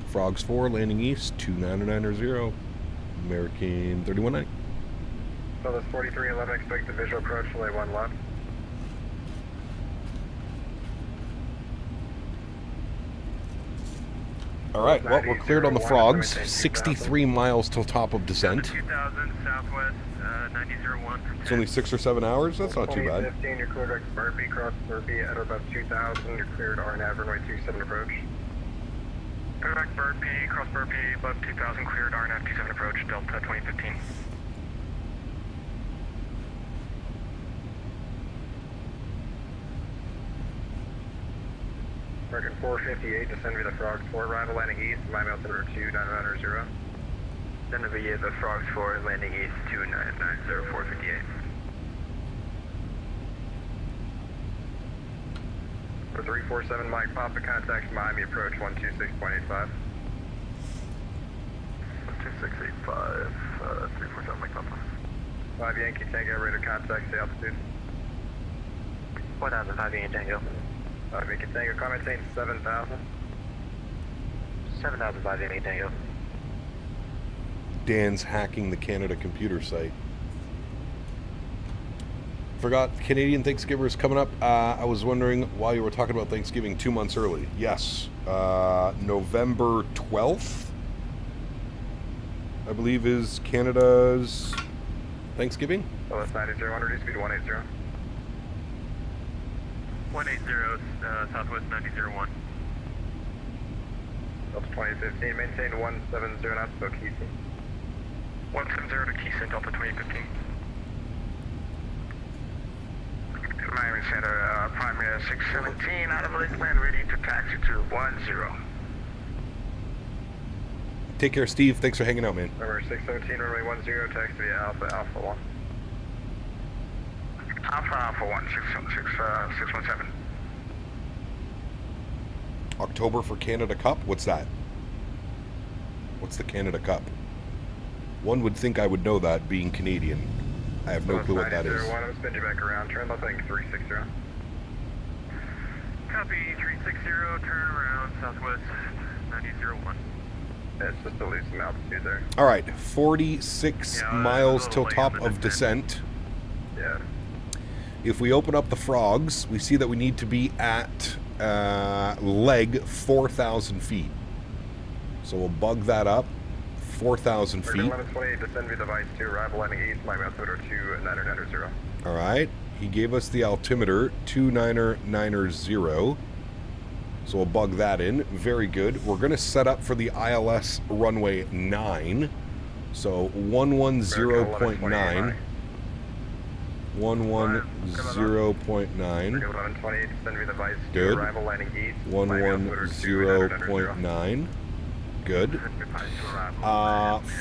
Frogs 4, landing east, 2990. American 3190. So that's 4311, expect the visual approach, delay 1 left. All right, well, we're cleared on the Frogs. 63 miles till top of descent. 2000 Southwest 9001. It's only 6 or 7 hours. That's not too bad. 2015, you're cleared at Burpee, cross Burpee at about 2000. You're cleared RNAV runway 27 approach. Direct Burpee, cross Burpee, above 2000, cleared RNAV 27 approach, Delta 2015. American 458, descend via the Frogs 4, arrival landing east, Miami altimeter 2990. Then via the Frogs 4, landing east, 2990, 458. For 347 Mike, Papa, contact Miami approach 126.85. 12685, 347 Mike Papa. 5 Yankee Tango, ready to contact, say altitude. 1000, 5 Yankee Tango. 5 Yankee Tango, commenting 7,000. 7000, 5 Yankee Tango. Dan's hacking the Canada computer site. Forgot Canadian Thanksgiving is coming up. I was wondering why you were talking about Thanksgiving 2 months early. Yes. November 12th, I believe, is Canada's Thanksgiving. So that's 9001, reduce speed 180. 180, Southwest 9001. Delta 2015, maintain 170 knots, so key sync. 170 to Keystone, Delta 2015. Miami Center, primary 617, out of Lakeland, ready to taxi to 10. Take care, Steve. Thanks for hanging out, man. Number 617, runway 10, taxi via Alpha 1. Alpha 1, 617. October for Canada Cup? What's that? What's the Canada Cup? One would think I would know that, being Canadian. I have no clue what that is. 901, I'm spin you back around, turn left heading 360. Copy, 360, turn around, Southwest 9001. It's just to lose some altitude there. All right, 46 miles till top of descent. Yeah. If we open up the frogs, we see that we need to be at leg 4,000 feet. So we'll bug that up. 4,000 feet. 1128, descend via device 2, arrival landing east, Miami altimeter 2990. All right. He gave us the altimeter 2990. So we'll bug that in. Very good. We're going to set up for the ILS runway 9. So 110.9. 110.9. 1128, descend via device 2, Good. arrival landing east, 110.9. Good.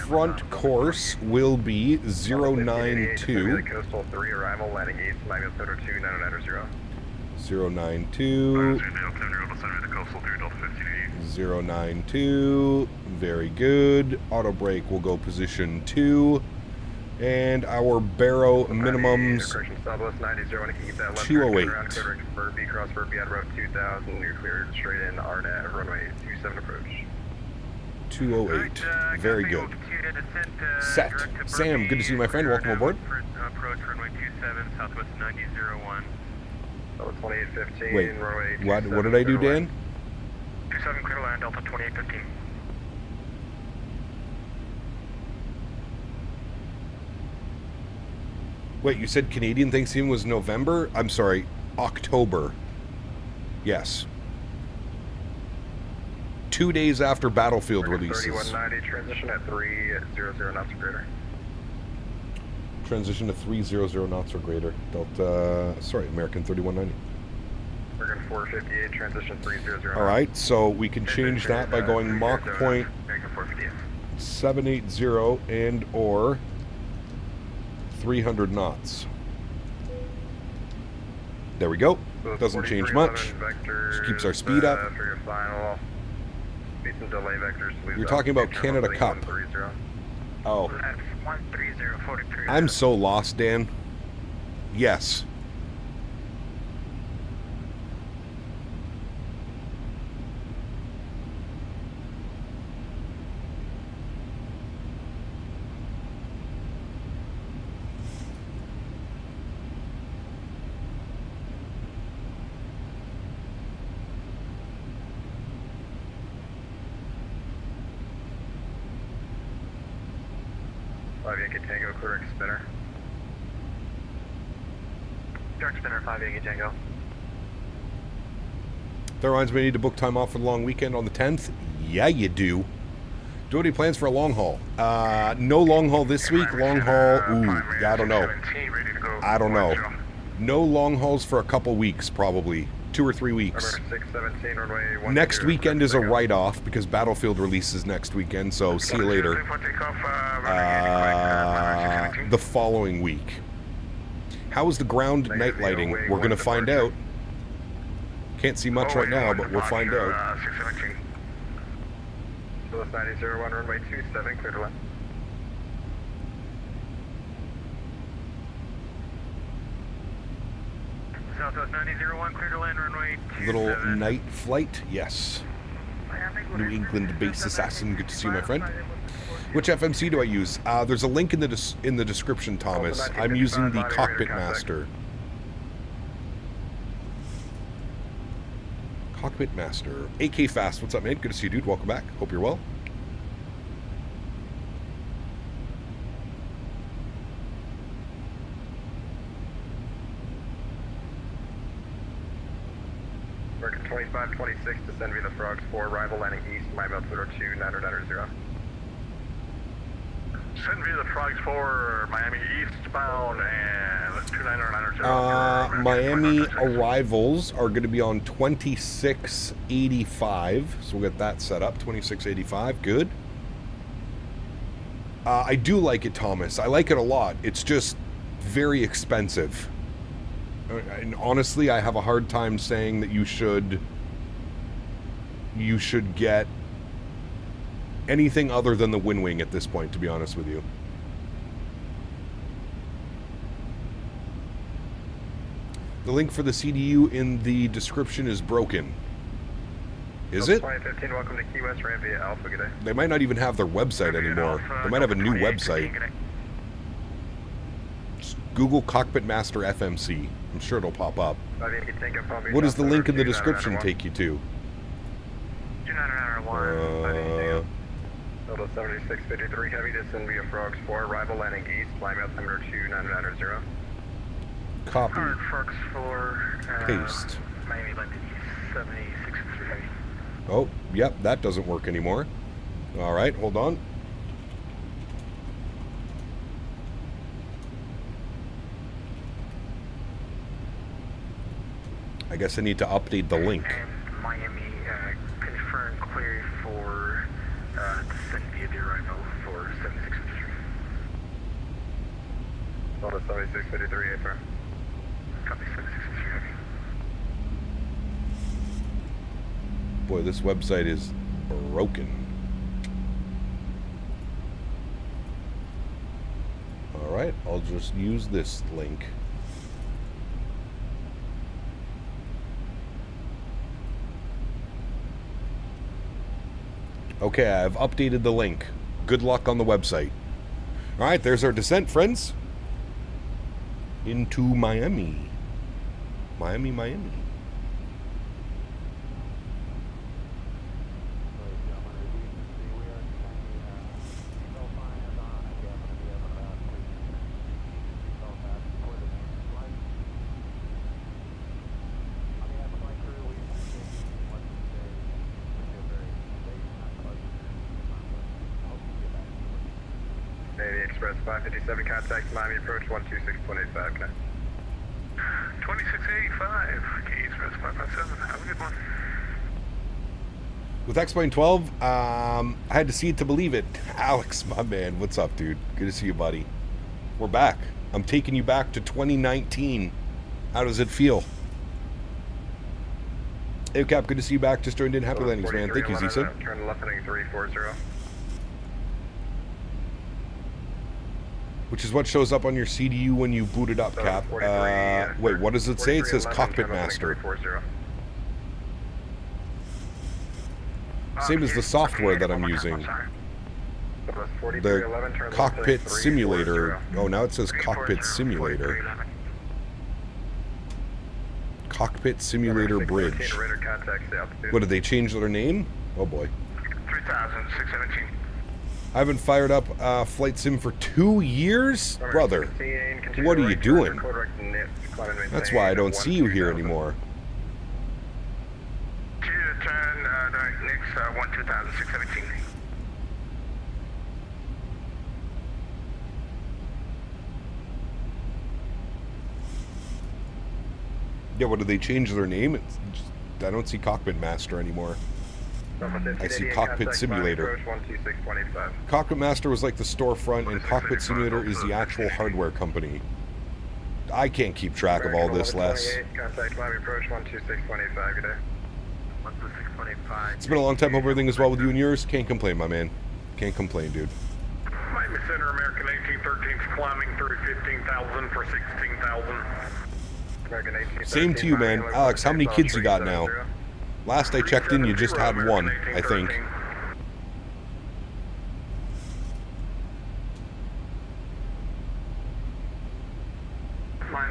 Front course will be 092. Coastal 3, arrival landing east, Miami altimeter 2990. 092. 092. Very good. Auto brake will go position 2. And our barrow minimums 208. Cross Verbi at route 2000. You're cleared straight in RNAV runway 27 approach. 208. Very good. Set. Sam, good to see you, my friend. Welcome aboard. Approach runway 27, Southwest 9001. 2815. Wait, runway what did I do, Dan? 27 clear to land, Delta 2815. Wait, you said Canadian Thanksgiving was November? I'm sorry, October. Yes. 2 days after Battlefield releases. 3190, transition at 300 knots or greater. Transition to 300 knots or greater. Delta, sorry, American 3190. American 458, transition 300. All right, so we can change that by going Mach point 780 and or 300 knots. There we go. Doesn't change much. Just keeps our speed up. You're talking about Canada Cup. Oh. I'm so lost, Dan. Yes. Tango, correct spinner. Dark spinner, 5 Yankee Tango. That reminds me, I need to book time off for the long weekend on the 10th. Yeah, you do. Do you have any plans for a long haul? No long haul this week. Long haul, ooh, I don't know. I don't know. No long hauls for a couple weeks, probably. 2 or 3 weeks. Next weekend is a write-off because Battlefield releases next weekend, so see you later. The following week. How is the ground night lighting? We're going to find out. Can't see much right now, but we'll find out. 9001, runway 27, clear to land. Southwest 9001, clear to land, runway 27. Little night flight, yes. New England base assassin, good to see you, my friend. Which FMC do I use? There's a link in the description, Thomas. I'm using the Cockpit Master. Cockpit Master. AK Fast, what's up, man? Good to see you, dude. Welcome back. Hope you're well. American 2526, descend via the Frogs 4, arrival landing east, Miami altimeter 2990. Send via the Frogs 4, Miami eastbound, and 2990. Miami arrivals are going to be on 2685, so we'll get that set up. 2685, good. I do like it, Thomas. I like it a lot. It's just very expensive. And honestly, I have a hard time saying that you should get anything other than the WinWing at this point, to be honest with you. The link for the CDU in the description is broken. Is it? 2015, welcome to Key West, ran via Alpha, good day. They might not even have their website anymore. They might have a new website. Just Google Cockpit Master FMC. I'm sure it'll pop up. What does the link in the description take you to? 2901. Delta 7653, heavy descend via Frogs 4, arrival landing east, Miami altimeter 2990. Copy. Frogs 4. Paste. Miami landing east, 7653 heavy. Oh, yep, that doesn't work anymore. All right, hold on. I guess I need to update the link. And Miami, confirm clear for descent via the arrival for 7653. Delta 7653, affirm. Copy 7653 heavy. Boy, this website is broken. All right, I'll just use this link. Okay, I've updated the link. Good luck on the website. All right, there's our descent, friends. Into Miami. Miami. Express 557, contact Miami approach 126.85, connect. 2685, K Express 557, have a good one. With X-Plane 12, I had to see it to believe it. Alex, my man, what's up, dude? Good to see you, buddy. We're back. I'm taking you back to 2019. How does it feel? Hey, Cap, good to see you back. Just joined in. Happy landings, man. Thank you, Zibo. Turn left heading 340. Which is what shows up on your CDU when you boot it up, Cap. Wait, what does it say? It says Cockpit Master. Same as the software that I'm using. The Cockpit Simulator. Oh, now it says Cockpit Simulator. Cockpit Simulator Bridge. What, did they change their name? Oh boy. 3617. I haven't fired up Flight Sim for 2 years? Brother, what are you doing? That's why I don't see you here anymore. Turn next 12617. Yeah, what, did they change their name? It's just, I don't see Cockpit Master anymore. I see Cockpit Simulator. Cockpit Master was like the storefront, and Cockpit Simulator is the actual hardware company. I can't keep track of all this, Les. It's been a long time. Hope everything is well with you and yours. Can't complain, my man. Can't complain, dude. Miami Center, American 1813 climbing through 15,000 for 16,000. Same to you, man. Alex, how many kids you got now? Last I checked in, you just had one, I think.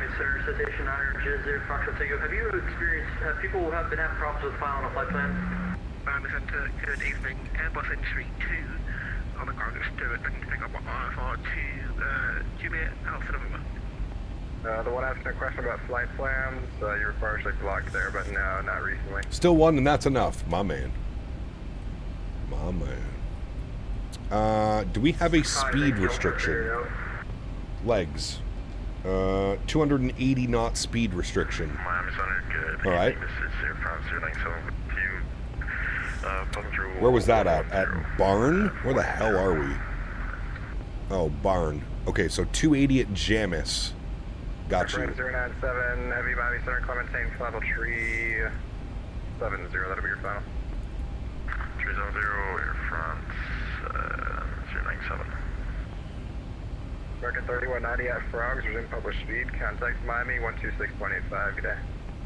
Miami Center, Citation 9 Childerz, Foxtrot Tango. Have you experienced, people have been having problems with filing a flight plan? Miami Center, good evening. Airbus Entry 2 on the cargo steward, looking to pick up IFR to Juliet Alpha November. The one asking a question about flight plans, you were partially blocked there, but no, not recently. Still one, and that's enough, my man. My man. Do we have a speed restriction? Legs. 280 knot speed restriction. Miami Center, good. All right. This is 05097 with you. Where was that at? At Barn? Where the hell are we? Oh, Barn. Okay, so 280 at Jamis. Got you. 097, heavy Miami Center, Clementine, level 370, that'll be your final. 370, air France, 097. American 3190 at Frogs, resume published speed, contact Miami 126.85, good day.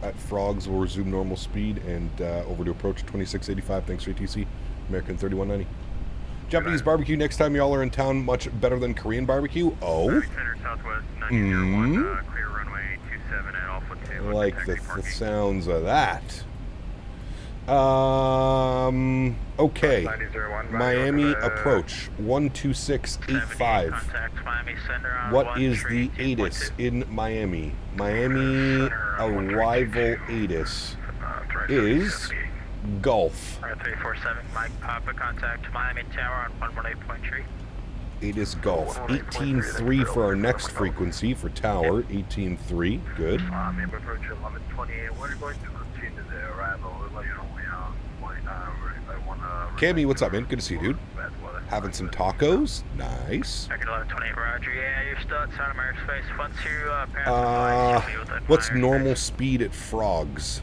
At Frogs, we'll resume normal speed and over to approach 2685, thanks for ATC. American 3190. Japanese barbecue next time y'all are in town, much better than Korean barbecue. Oh? Center Southwest 901, clear runway 27 at Alpha 2. I like the sounds of that. Okay. Miami approach 12685. What is the ATIS in Miami? Miami arrival ATIS is Gulf. 347, Mike Papa, contact Miami Tower on 118.3. ATIS Gulf. 18.3 for our next frequency for Tower. 18.3. Good. Miami approach 1128. We're going to continue the arrival. We'll let you know Cammy, what's up, man? Good to see you, dude. Having some tacos. Nice. 1128, Roger. Yeah, you're still at Santa Maria Space. Once you pass the what's normal speed at Frogs?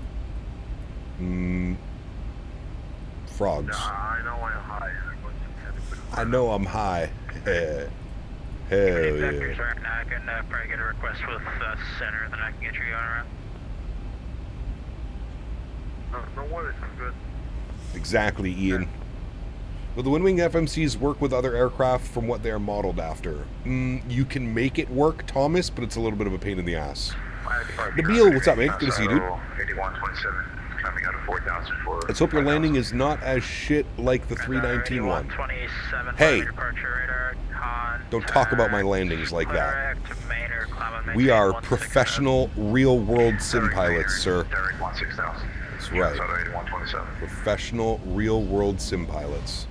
Frogs. I know I'm high. I know I'm high. Hell yeah. Right now, I can probably get a request with Center, then I can get you on around. No worries, I'm good. Exactly, Ian. Will the Windwing FMCs work with other aircraft from what they are modeled after? You can make it work, Thomas, but it's a little bit of a pain in the ass. Nabil, what's up, mate? Good to see you, dude. 8127, coming out of 4,000 for... Let's hope your landing is not as shit like the 319 one. Hey! Don't talk about my landings like that. We are professional, real-world sim pilots, sir. That's right. Professional, real-world sim pilots.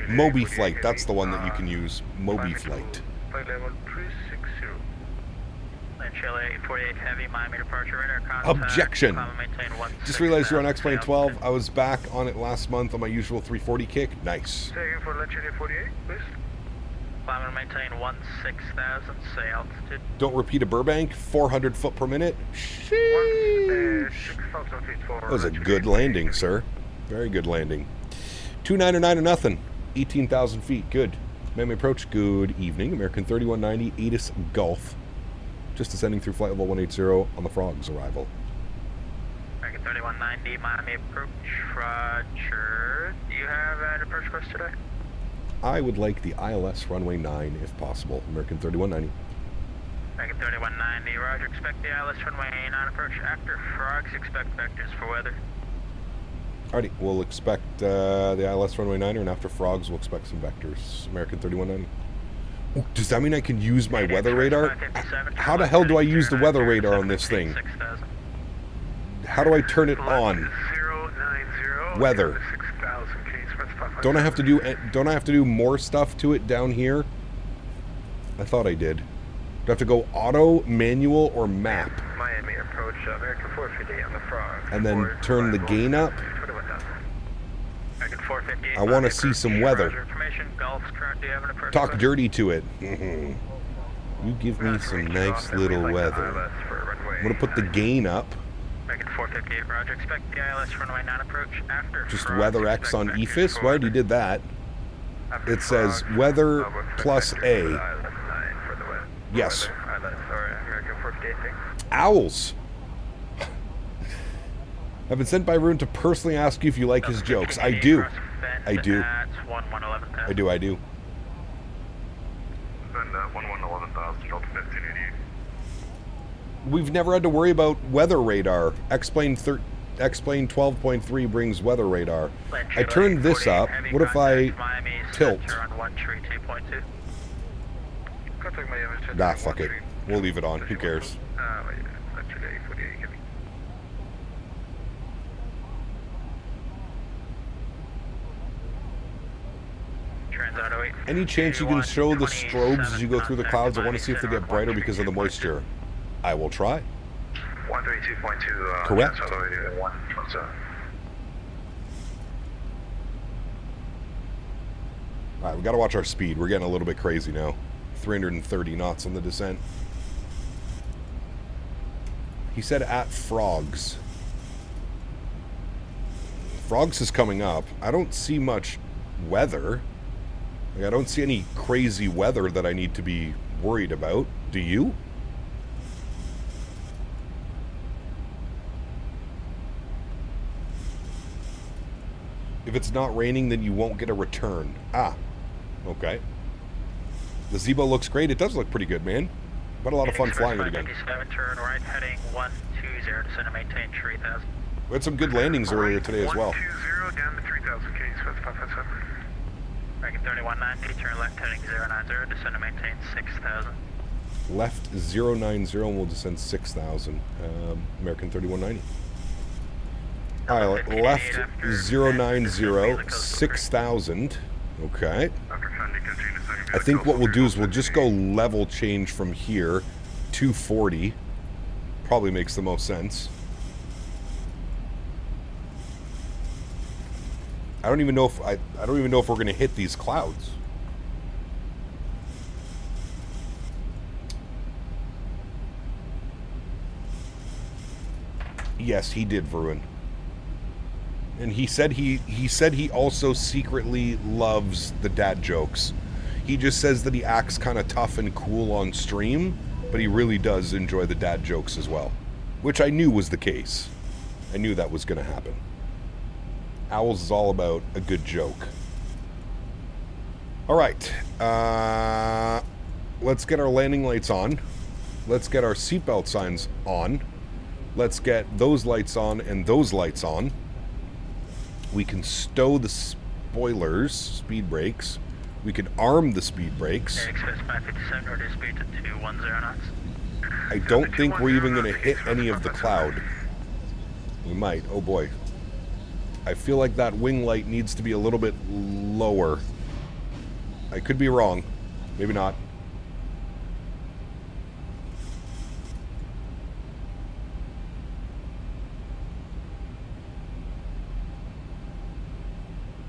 Moby Flight, that's the one that you can use. Moby Flight. Flight level 360. And Chile 48 heavy, Miami departure radar contact. Objection! Just realized you're on X-Plane 12. I was back on it last month on my usual 340 kick. Nice. Say again for Chile 48, please. Climb and maintain 16,000, say altitude. Don't repeat a Burbank, 400 foot per minute. Sheesh. That was a good landing, sir. Very good landing. 299 or nothing. 18,000 feet. Good. Miami approach. Good evening. American 3190, ATIS Gulf. Just descending through flight level 180 on the Frogs arrival. American 3190, Miami approach. Roger. Do you have an approach course today? I would like the ILS runway 9 if possible. American 3190. American 3190, Roger. Expect the ILS runway 9 approach after Frogs. Expect vectors for weather. Alrighty, we'll expect the ILS runway 9, and after Frogs, we'll expect some vectors. American 3190. Oh, does that mean I can use my weather radar? How the hell do I use the weather radar on this thing? How do I turn it on? Weather. Don't I have to do more stuff to it down here? I thought I did. Do I have to go auto, manual, or map? Miami approach, American 458 on the Frog. And then turn the gain up? I want to see some weather. Talk dirty to it. You give me some nice little weather. I'm going to put the gain up. American 458, Roger. Expect the ILS runway 9 approach after. Just weather X on EFIS? Well, I already did that. It says weather plus A. Yes. Owls. I've been sent by Rune to personally ask you if you like his jokes. I do. I do. I do. 3000, Delta 1588. We've never had to worry about weather radar. Explain 12.3 brings weather radar. I turned this up. What if I tilt? Nah, fuck it. We'll leave it on. Who cares? Any chance you can show the strobes as you go through the clouds? I want to see if they get brighter because of the moisture. I will try. 132.2. Correct. Alright, we gotta watch our speed. We're getting a little bit crazy now. 330 knots on the descent. He said at Frogs. Frogs is coming up. I don't see much weather. Like, I don't see any crazy weather that I need to be worried about. Do you? If it's not raining, then you won't get a return. Ah, okay. The Zibo looks great. It does look pretty good, man. I've had a lot of fun flying it again. Turn right, heading 120, descend and maintain 3000. We had some good landings earlier today as well. 120 down to 3000, can you specify 57? American 3190, turn left, heading 090, descend and maintain 6000. Left 090 and we'll descend 6,000. American 3190. Alright, left 090, 6,000. Okay. I think what we'll do is we'll just go level change from here, 240. Probably makes the most sense. I don't even know if I don't even know if we're going to hit these clouds. Yes, he did, Varun. And he said he also secretly loves the dad jokes. He just says that he acts kind of tough and cool on stream, but he really does enjoy the dad jokes as well, which I knew was the case. I knew that was going to happen. Owls is all about a good joke. All right, let's get our landing lights on. Let's get our seatbelt signs on. Let's get those lights on and those lights on. We can stow the spoilers, speed brakes. We can arm the speed brakes. I don't think we're even going to hit any of the cloud. We might. Oh boy. I feel like that wing light needs to be a little bit lower. I could be wrong. Maybe not.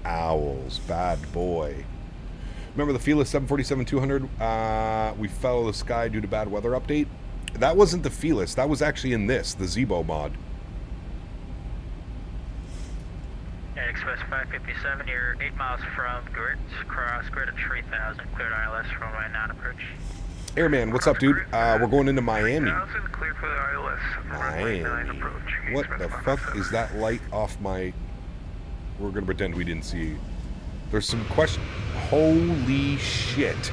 Owls, bad boy. Remember the Felis 747-200? We fell out of the sky due to bad weather update. That wasn't the Felis. That was actually in this, the Zibo mod. Express 557, you're 8 miles from Grit, cross grid at 3000, cleared ILS from right now approach. Airman, what's up, dude? We're going into Miami. Cleared for the ILS. Miami. What the fuck is that light off my... We're going to pretend we didn't see. There's some question. Holy shit.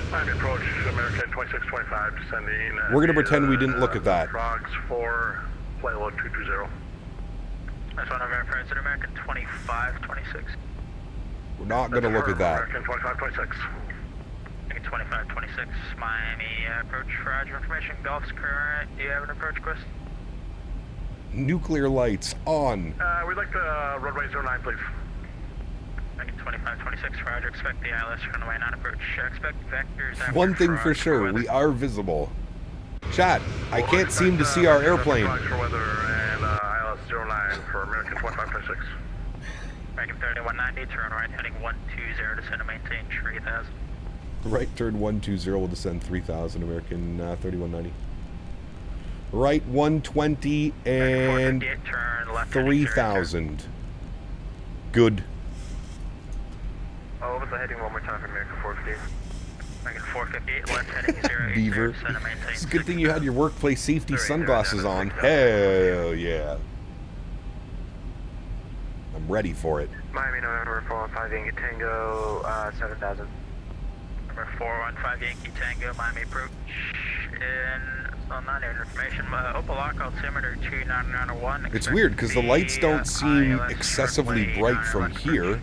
Miami approach, American 2625, descending. We're going to pretend we didn't look at that. Frogs 4, flight load 220. That's one of our friends at American 2526. We're not going to look at that. American 2526. American 2526, Miami approach, roger, information, Gulf's current. Do you have an approach request? Nuclear lights on. We'd like the roadway 09, please. American 2526, roger, expect the ILS runway 9 approach. Expect vectors. One thing for sure, we are visible. Chat, I can't seem to see our airplane. For weather and ILS 09 for American 2526. American 3190, turn right, heading 120, descend and maintain 3000. Right turn 120 will descend 3000, American 3190. Right 120 and 3000. Good. Over the heading one more time for American 458. American 458, left heading 080, Beaver. descend and maintain. It's a good thing you had your workplace safety sunglasses on. Hell yeah. I'm ready for it. Miami, November 415, Tango, 7000. Number 415 Yankee Tango, Miami approach. On that information, Opal Lock altimeter 29901. It's weird because the lights don't seem excessively bright from here.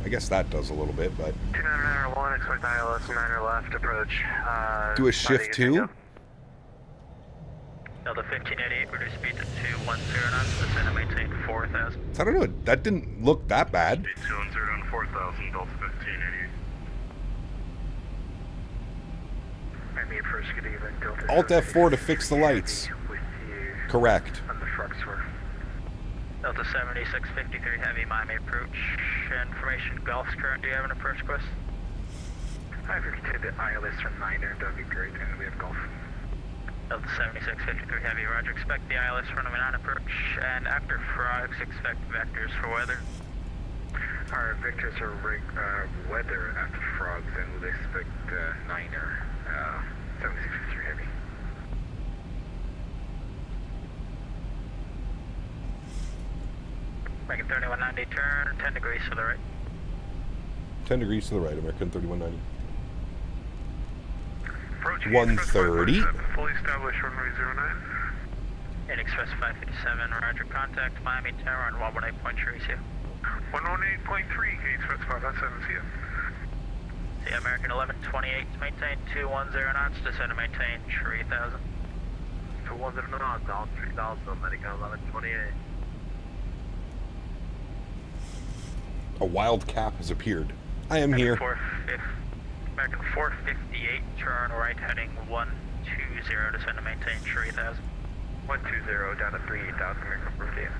I guess that does a little bit, but... 29901, expect ILS 9 left, approach. Do a shift 2. Delta 1588, reduce speed to 210 knots, descend and maintain 4,000. I don't know, that didn't look that bad. Speed 210 on 4,000, Delta 1588. Miami approach, good evening, Delta. Alt F4 to fix the lights. Correct. On the front sword. Delta 7653 Heavy, Miami approach. Information, Gulf's current, do you have an approach request? If you could take the ILS from 9er, that'd be great, and we have Gulf. Delta 7653 Heavy, roger, expect the ILS runway 9 approach, and after frogs, expect vectors for weather. Our vectors are weather after frogs, and we'll expect 9er, 7653 Heavy. American 3190, turn 10 degrees to the right. 10 degrees to the right, American 3190. Approach 130. Fully established runway 09. And Express 557, roger, contact Miami Tower on 118.3. 118.3, Express 557, see ya. See American 1128, maintain 210 knots, descend and maintain 3,000. 210 knots, down 3,000, American 1128. A wild cap has appeared. I am here. American 458, turn right heading 120, descend and maintain 3,000. 120 down to 3,000, American 458.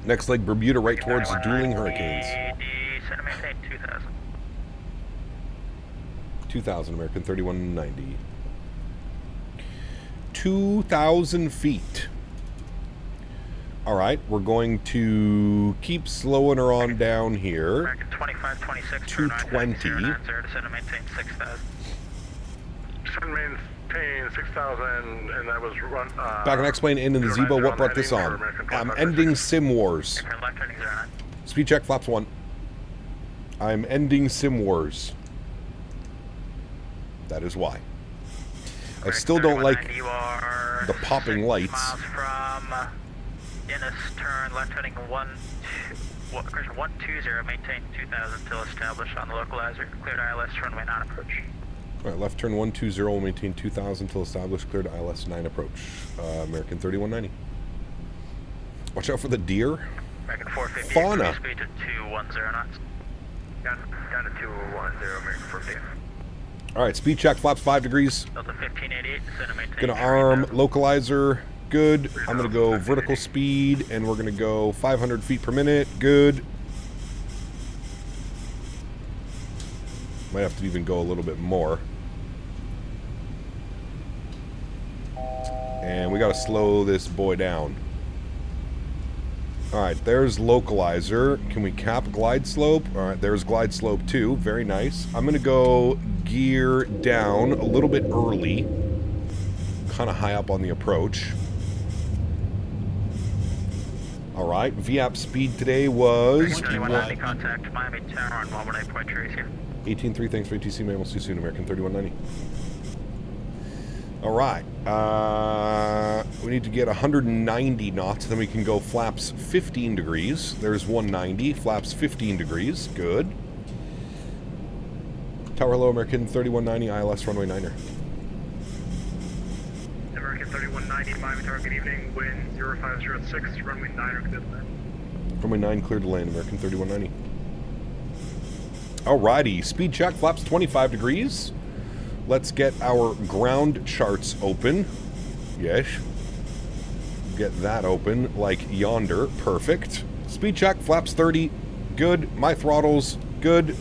Next leg, Bermuda, right towards the dueling hurricanes. Descend and maintain 2,000. 2,000, American 3190. 2,000 feet. All right, we're going to keep slowing her on down here. American 2526, 220. descend and maintain 6,000. Descend and maintain 6,000, and that was run. Back and explain into the Zibo. What brought this on? I'm ending Sim Wars. Left heading 09. Speed check, flaps 1. I'm ending Sim Wars. That is why. I still don't like the popping lights. Miles from Denis, turn left heading 120, maintain 2,000 till established on the localizer. Cleared ILS runway 9 approach. All right, left turn 120 will maintain 2,000 till established. Cleared ILS 9 approach. American 3190. Watch out for the deer. American 450. Fauna. Speed to 210 knots. Down to 210, American 450. All right, speed check, flaps 5 degrees. Delta 1588, descend and maintain. Gonna arm localizer, good. I'm gonna go vertical speed, and we're gonna go 500 feet per minute, good. Might have to even go a little bit more. And we gotta slow this boy down. All right, there's localizer. Can we cap glide slope? All right, there's glide slope 2. Very nice. I'm gonna go gear down a little bit early, kind of high up on the approach. All right, VAP speed today was contact Miami Tower on 118.3 here. 18.3. Thanks for ATC, man. We'll see you soon, American 3190. All right, we need to get 190 knots, then we can go flaps 15 degrees. There's 190, flaps 15 degrees, good. Tower hello, American 3190, ILS runway 9er. American 3190, Miami Tower, good evening, wind 0506, runway 9er, clear to land. Runway 9 cleared to land, American 3190. Alrighty, speed check, flaps 25 degrees. Let's get our ground charts open. Yes. Get that open like yonder. Perfect. Speed check, flaps 30. Good. My throttles, good.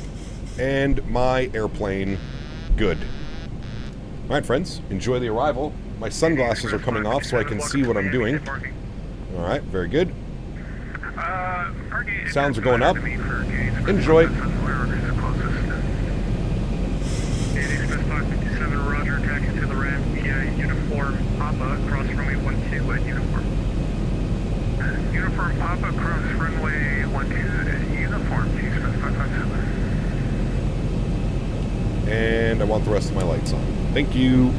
And my airplane, good. All right, friends. Enjoy the arrival. My sunglasses are coming off so I can see what I'm doing. All right, very good. Sounds are going up. Enjoy. Roger, taxi to the ramp via uniform Papa, cross runway and I want the rest of my lights on. Thank you.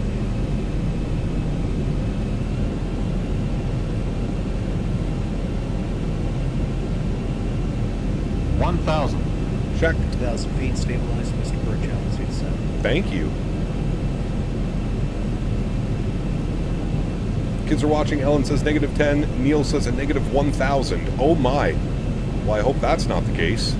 $1,000. Check. 2,000 feet, stabilized, Mr. Burchell, Suite 7. Thank you. Kids are watching. Ellen says -10. Neil says a -1,000. Oh my. Well, I hope that's not the case.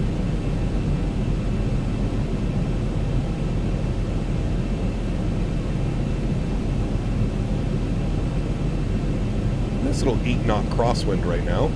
Nice little 8-knot crosswind right now.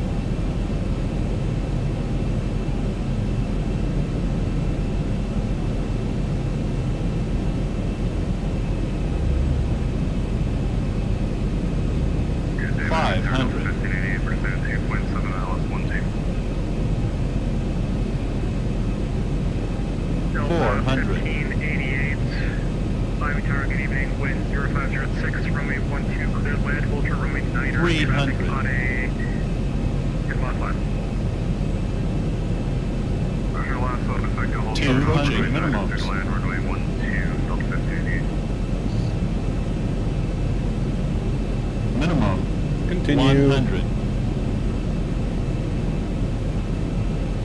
Continue. 100.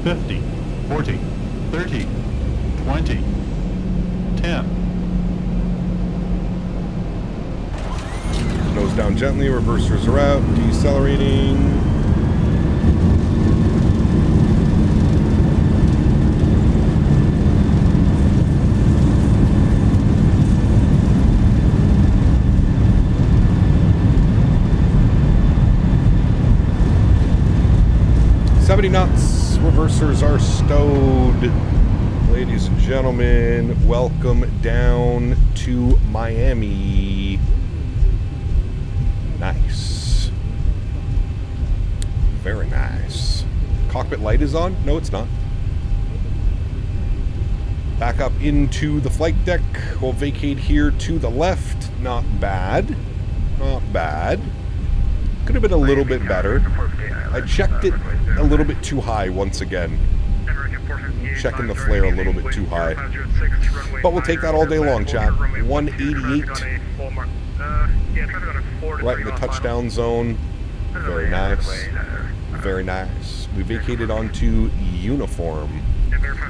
50. 40. 30. 20. 10. Nose down gently. Reversers are out. Decelerating. Knots. Reversers are stowed. Ladies and gentlemen, welcome down to Miami. Nice. Very nice. Cockpit light is on? No, it's not. Back up into the flight deck. We'll vacate here to the left. Not bad. Not bad. Could have been a little bit better. I checked it a little bit too high once again. Checking the flare a little bit too high. But we'll take that all day long, chat. 188. Right in the touchdown zone. Very nice. Very nice. We vacated onto uniform.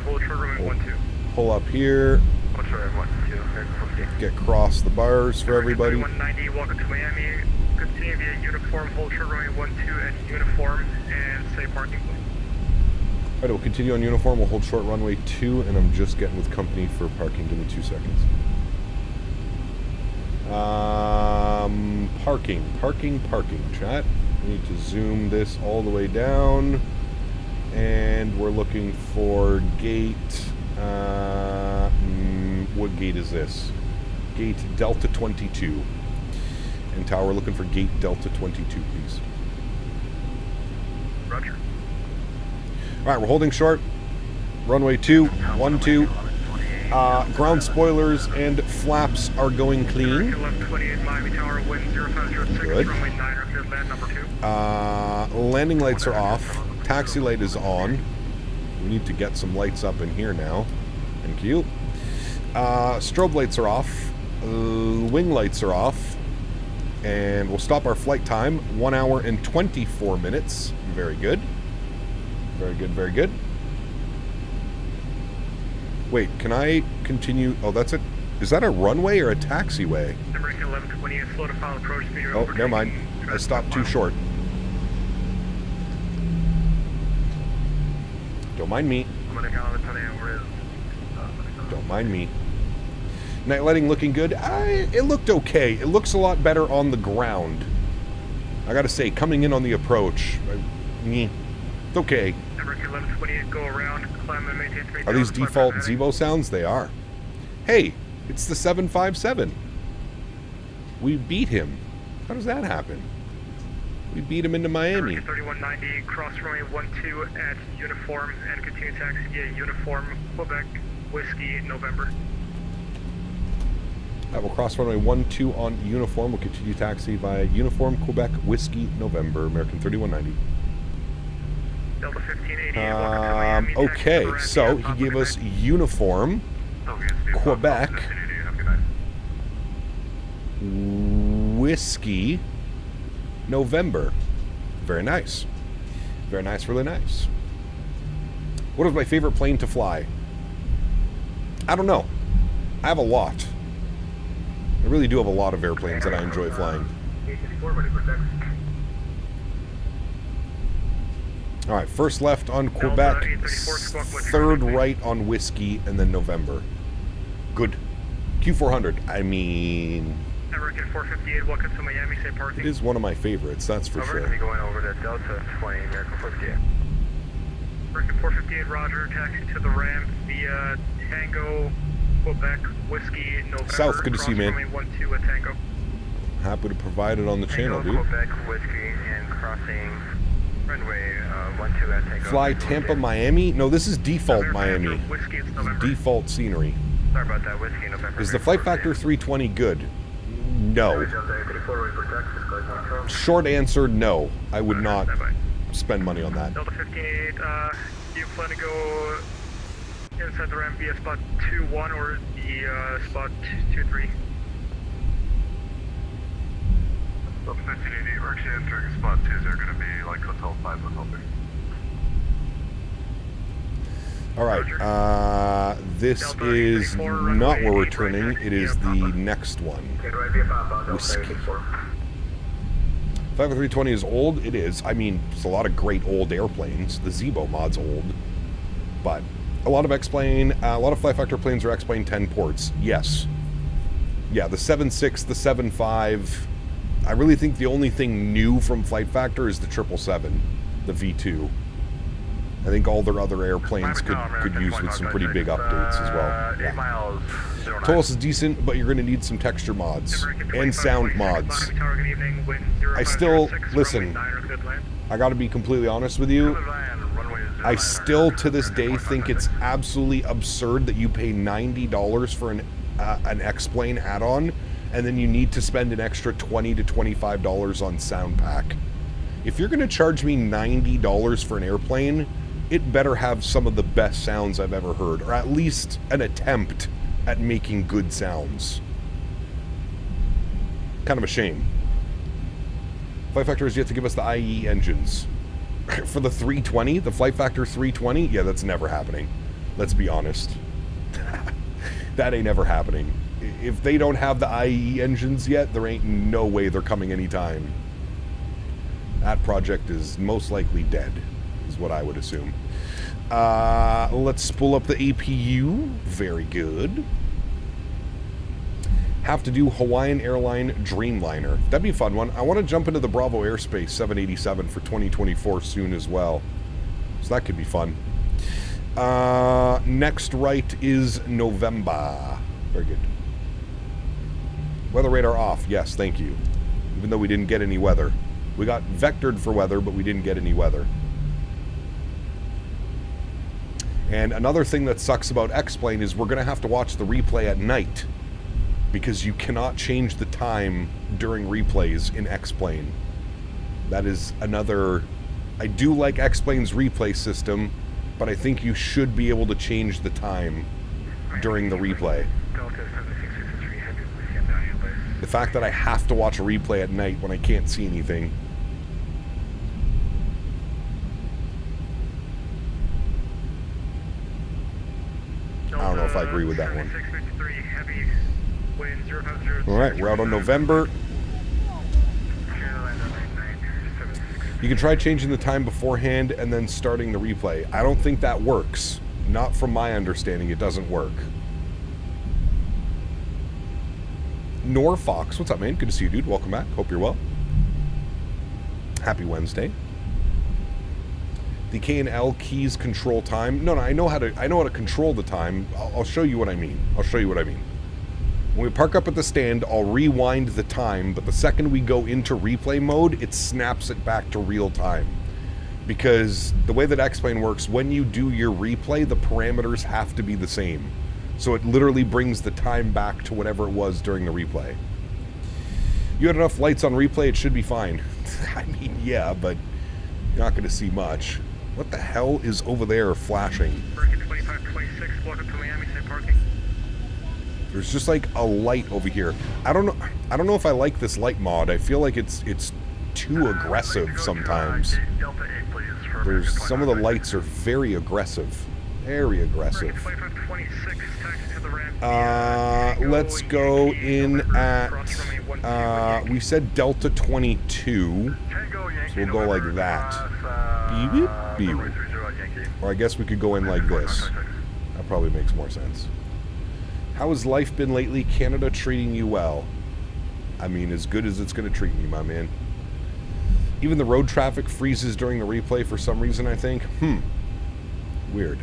We'll pull up here. Get across the bars for everybody. 190, welcome to Miami. Continue via uniform, hold short runway 12 at uniform, and say parking, please. Alright, we'll continue on uniform. We'll hold short runway 2, and I'm just getting with company for parking. Give me 2 seconds. Parking, chat. We need to zoom this all the way down, and we're looking for gate. What gate is this? Gate Delta 22. And tower, looking for gate Delta 22, please. Roger. Alright, we're holding short. Runway 2, 12. Ground spoilers and flaps are going clean. Good. Landing lights are off. Taxi light is on. We need to get some lights up in here now. Thank you. Strobe lights are off. Wing lights are off. And we'll stop our flight time. 1 hour and 24 minutes. Very good. Very good, very good. Wait, can I continue? Oh, that's it. Is that a runway or a taxiway? Oh, never mind. I stopped too short. Don't mind me. Don't mind me. Night lighting looking good. It looked okay. It looks a lot better on the ground. I gotta say, coming in on the approach, it's okay. Are these default Zibo sounds? They are. Hey, it's the 757. We beat him. How does that happen? We beat him into Miami. 3190, cross runway 12 at uniform and continue taxi via uniform, Quebec, Whiskey, November. We'll cross runway 12 on uniform. We'll continue taxi via uniform, Quebec, Whiskey, November, American 3190. Delta 1580, okay, so he gave us uniform, Quebec, Whiskey November. Very nice. Very nice, really nice. What is my favorite plane to fly? I don't know. I have a lot. I really do have a lot of airplanes that I enjoy flying. Alright, first left on Quebec, third right on Whiskey, and then November. Good. Q400. I mean... American 458, welcome to Miami, say parking. It is one of my favorites, that's for sure. We're going to be going over to Delta 20, American 458. American 458, roger, taxi to the ramp via Tango, Quebec, Whiskey, November. South, good to see you, man. 12 at Tango. Happy to provide it on the channel, dude. Quebec, Whiskey, and crossing runway 12 at Tango. Fly Tampa, Miami? No, this is default Miami. Whiskey, it's This is default scenery. Sorry about that, Whiskey, November. Is the flight factor 320 good? No. Short answer, no. I would not spend money on that. Delta 1588, you plan to go inside the ramp via spot 2-1 or the spot 2-3? Delta 1588, we're actually entering spot 2. They're going to be like Hotel 5, Hotel 3. Alright, this is not where we're turning, it is the next one. Whiskey. 5320 is old? It is. I mean, it's a lot of great old airplanes. The Zibo mod's old. But a lot of X-Plane, a lot of Flight Factor planes are X-Plane 10 ports. Yes. Yeah, the 7.6, the 7.5. I really think the only thing new from Flight Factor is the 777, the V2. I think all their other airplanes could use with some pretty big updates as well. Yeah. Tolos is decent, but you're going to need some texture mods and sound mods. I still, listen, I got to be completely honest with you. I still, to this day, think it's absolutely absurd that you pay $90 for an X-Plane add-on, and then you need to spend an extra $20 to $25 on sound pack. If you're going to charge me $90 for an airplane, it better have some of the best sounds I've ever heard, or at least an attempt at making good sounds. Kind of a shame. Flight Factor has yet to give us the IE engines. For the 320, the Flight Factor 320, yeah, that's never happening. Let's be honest. That ain't never happening. If they don't have the IE engines yet, there ain't no way they're coming anytime. That project is most likely dead, is what I would assume. Let's pull up the APU. Very good. Have to do Hawaiian Airline Dreamliner. That'd be a fun one. I want to jump into the Bravo Airspace 787 for 2024 soon as well. So that could be fun. Next right is November. Very good. Weather radar off. Yes, thank you. Even though we didn't get any weather. We got vectored for weather, but we didn't get any weather. And another thing that sucks about X-Plane is we're going to have to watch the replay at night, because you cannot change the time during replays in X-Plane. That is another... I do like X-Plane's replay system, but I think you should be able to change the time during the replay. The fact that I have to watch a replay at night when I can't see anything. I don't know if I agree with that one. Alright, we're out on November. You can try changing the time beforehand and then starting the replay. I don't think that works. Not from my understanding, it doesn't work. Norfox, what's up, man? Good to see you, dude. Welcome back. Hope you're well. Happy Wednesday. The K&L keys control time. No, I know how to control the time. I'll show you what I mean. I'll show you what I mean. When we park up at the stand, I'll rewind the time, but the second we go into replay mode, it snaps it back to real time. Because the way that X-Plane works, when you do your replay, the parameters have to be the same. So it literally brings the time back to whatever it was during the replay. You had enough lights on replay, it should be fine. I mean, yeah, but you're not going to see much. What the hell is over there flashing? American 2526, welcome to Miami, say parking. There's just like a light over here. I don't know if I like this light mod. I feel like it's too aggressive sometimes. There's some of the lights are very aggressive. Very aggressive. Let's go in at we said Delta 22. So we'll go like that. Beep, beep, beep. Or I guess we could go in like this. That probably makes more sense. How has life been lately? Canada treating you well? I mean, as good as it's going to treat me, my man. Even the road traffic freezes during the replay for some reason, I think. Weird.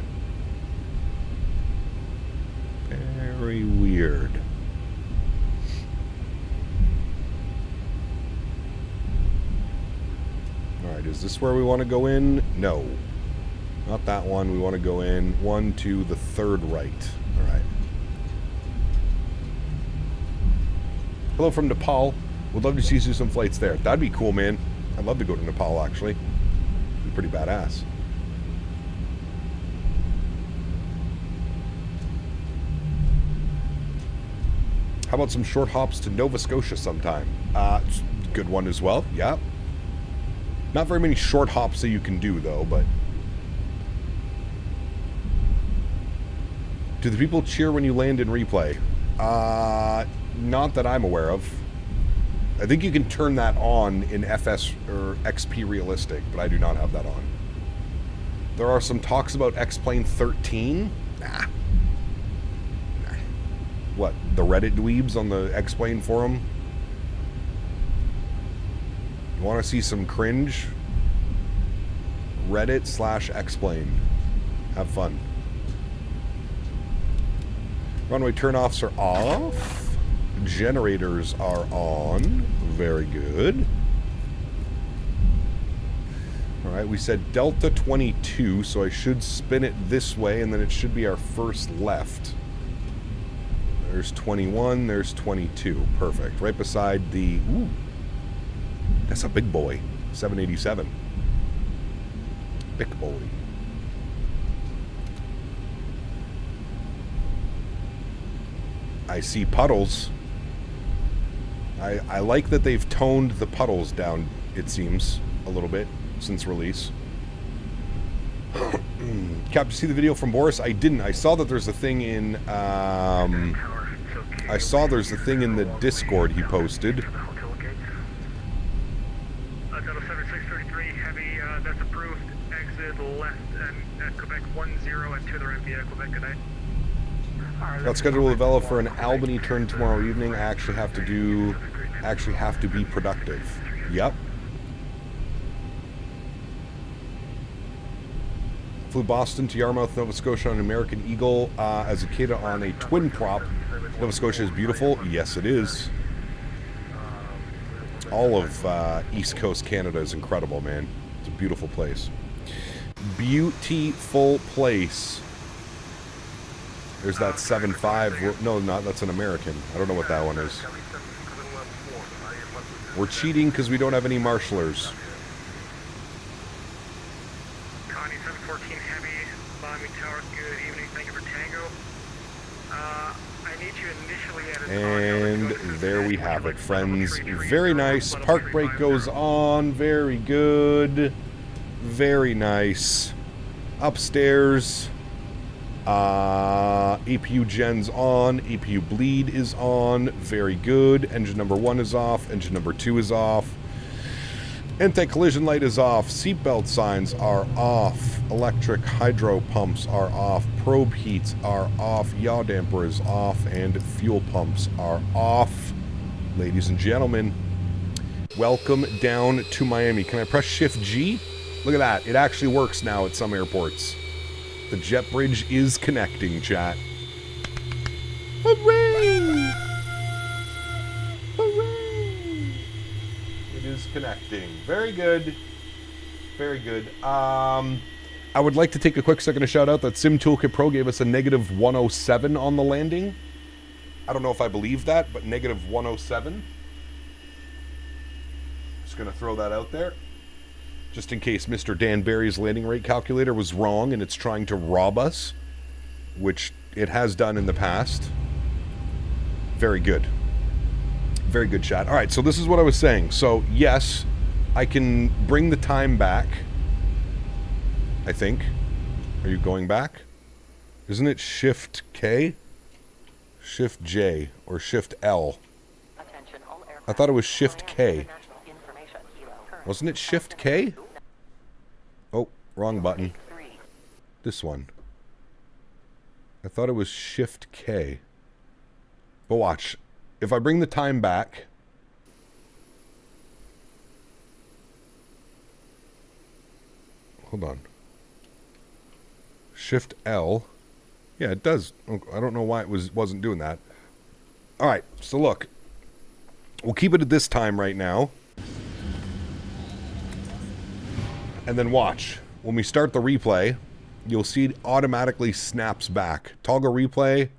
Very weird. Alright, is this where we want to go in? No. Not that one. We want to go in 1 to the 3rd right. Alright. Hello from Nepal. Would love to see you do some flights there. That'd be cool, man. I'd love to go to Nepal, actually. Be pretty badass. How about some short hops to Nova Scotia sometime? Good one as well, yeah. Not very many short hops that you can do, though, but... Do the people cheer when you land in replay? Not that I'm aware of. I think you can turn that on in FS or XP Realistic, but I do not have that on. There are some talks about X-Plane 13. Nah. What, the Reddit dweebs on the X-Plane forum? You want to see some cringe? Reddit/X-Plane. Have fun. Runway turnoffs are off. Generators are on. Very good. Alright, we said Delta 22, so I should spin it this way, and then it should be our first left. There's 21, there's 22. Perfect. Right beside the... Ooh. That's a big boy. 787. Big boy. I see puddles. I like that they've toned the puddles down, it seems, a little bit since release. Cap, did you see the video from Boris? I didn't. I saw that there's a thing in, I saw there's a thing in the Discord he posted. Delta 7633 heavy, that's approved. Exit left and at Quebec 10 and 2 the ramp via Quebec, good night. Got scheduled with Vela for an Albany turn tomorrow evening. I actually have to be productive. Yep. Flew Boston to Yarmouth, Nova Scotia on an American Eagle as a kid on a twin prop. Nova Scotia is beautiful. Yes, it is. All of East Coast Canada is incredible, man. It's a beautiful place. Beautiful place. There's that 7.5. No, not. That's an American. I don't know what that one is. We're cheating because we don't have any marshalers. Connie 714 heavy, Miami Tower, good evening. Thank you for Tango. I need you initially at And there we have it, friends. Very nice. Park brake goes on. Very good. Very nice. Upstairs. APU gen's on. APU bleed is on. Very good. Engine number 1 is off. Engine number 2 is off. Anti-collision light is off. Seatbelt signs are off. Electric hydro pumps are off. Probe heats are off. Yaw damper is off. And fuel pumps are off. Ladies and gentlemen, welcome down to Miami. Can I press Shift G? Look at that. It actually works now at some airports. The jet bridge is connecting, chat. Hooray! Hooray! It is connecting. Very good. Very good. I would like to take a quick second to shout out that Sim Toolkit Pro gave us a negative 107 on the landing. I don't know if I believe that, but negative 107. Just going to throw that out there. Just in case Mr. Dan Barry's landing rate calculator was wrong and it's trying to rob us, which it has done in the past. Very good. Very good, chat. All right, so this is what I was saying. So, yes, I can bring the time back, I think. Are you going back? Isn't it Shift K? Shift J or Shift L? I thought it was Shift K. Wasn't it Shift K? Oh, wrong button. This one. I thought it was Shift K. But watch. If I bring the time back... Hold on. Shift L. Yeah, it does. I don't know why it wasn't doing that. All right, so look. We'll keep it at this time right now. And then watch. When we start the replay, you'll see it automatically snaps back. Toggle replay.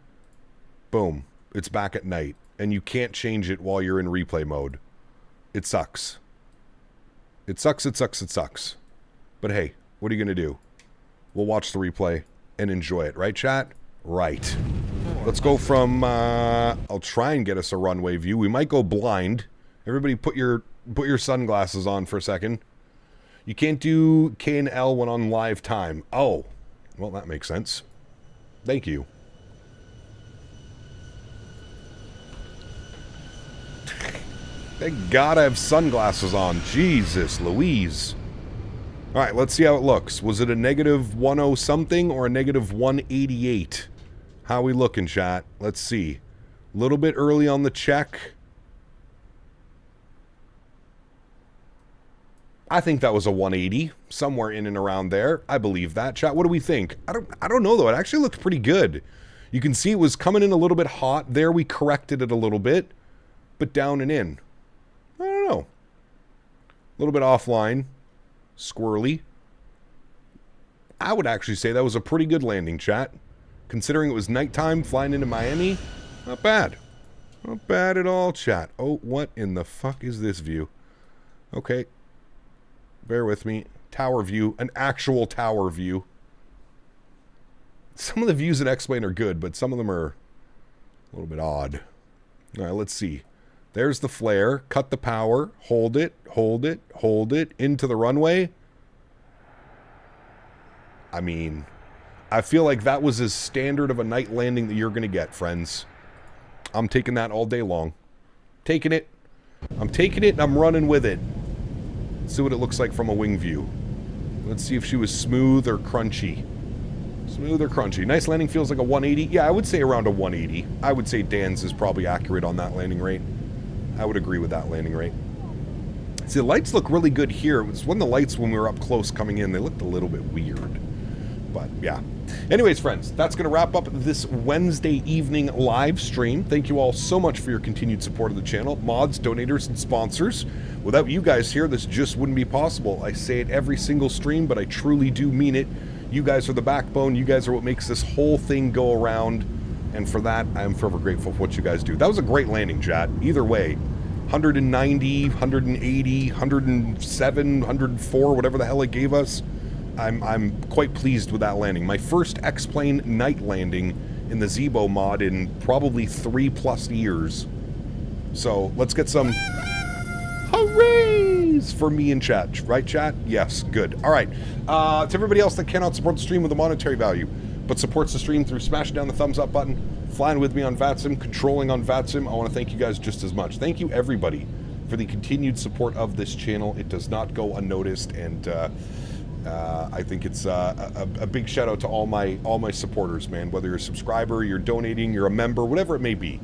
Boom. It's back at night. And you can't change it while you're in replay mode. It sucks. It sucks, it sucks, it sucks. But hey, what are you going to do? We'll watch the replay and enjoy it. Right, chat? Right. Let's go from... I'll try and get us a runway view. We might go blind. Everybody put your sunglasses on for a second. You can't do K and L when on live time. Oh. Well, that makes sense. Thank you. Thank God I have sunglasses on. Jesus Louise. Alright, let's see how it looks. Was it a negative 10 something or a negative 188? How we looking, chat? Let's see. A little bit early on the check. I think that was a 180. Somewhere in and around there. I believe that. Chat, what do we think? I don't know, though. It actually looked pretty good. You can see it was coming in a little bit hot. There we corrected it a little bit. But down and in. I don't know. A little bit offline. Squirrely. I would actually say that was a pretty good landing, chat. Considering it was nighttime, flying into Miami. Not bad. Not bad at all, chat. Oh, what in the fuck is this view? Okay. Bear with me. Tower view. An actual tower view. Some of the views in X-Plane are good, but some of them are a little bit odd. Alright, let's see. There's the flare. Cut the power. Hold it. Hold it. Hold it. Into the runway. I mean, I feel like that was as standard of a night landing that you're going to get, friends. I'm taking that all day long. Taking it. I'm taking it and I'm running with it. Let's see what it looks like from a wing view. Let's see if she was smooth or crunchy. Smooth or crunchy. Nice landing, feels like a 180. Yeah, I would say around a 180. I would say Dan's is probably accurate on that landing rate. I would agree with that landing rate. See, the lights look really good here. It was when the lights, when we were up close coming in, they looked a little bit weird. But, yeah. Anyways, friends, that's going to wrap up this Wednesday evening live stream. Thank you all so much for your continued support of the channel. Mods, donators, and sponsors. Without you guys here, this just wouldn't be possible. I say it every single stream, but I truly do mean it. You guys are the backbone. You guys are what makes this whole thing go around. And for that, I am forever grateful for what you guys do. That was a great landing, chat. Either way, 190, 180, 107, 104, whatever the hell it gave us. I'm quite pleased with that landing. My first X-Plane night landing in the Zibo mod in probably 3+ years. So let's get some hoorays for me in chat. Right, chat? Yes, good. All right. To everybody else that cannot support the stream with a monetary value, but supports the stream through smashing down the thumbs up button, flying with me on VATSIM, controlling on VATSIM, I want to thank you guys just as much. Thank you, everybody, for the continued support of this channel. It does not go unnoticed, and I think it's a big shout out to all my supporters, man. Whether you're a subscriber, you're donating, you're a member, whatever it may be.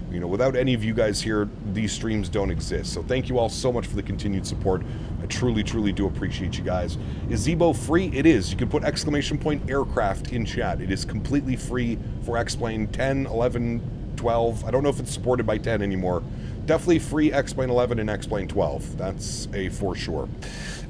You know, without any of you guys here, these streams don't exist. So thank you all so much for the continued support. I truly, truly do appreciate you guys. Is Zibo free? It is. You can put !aircraft in chat. It is completely free for X-Plane 10, 11, 12. I don't know if it's supported by 10 anymore. Definitely free X-Plane 11 and X-Plane 12. That's a for sure.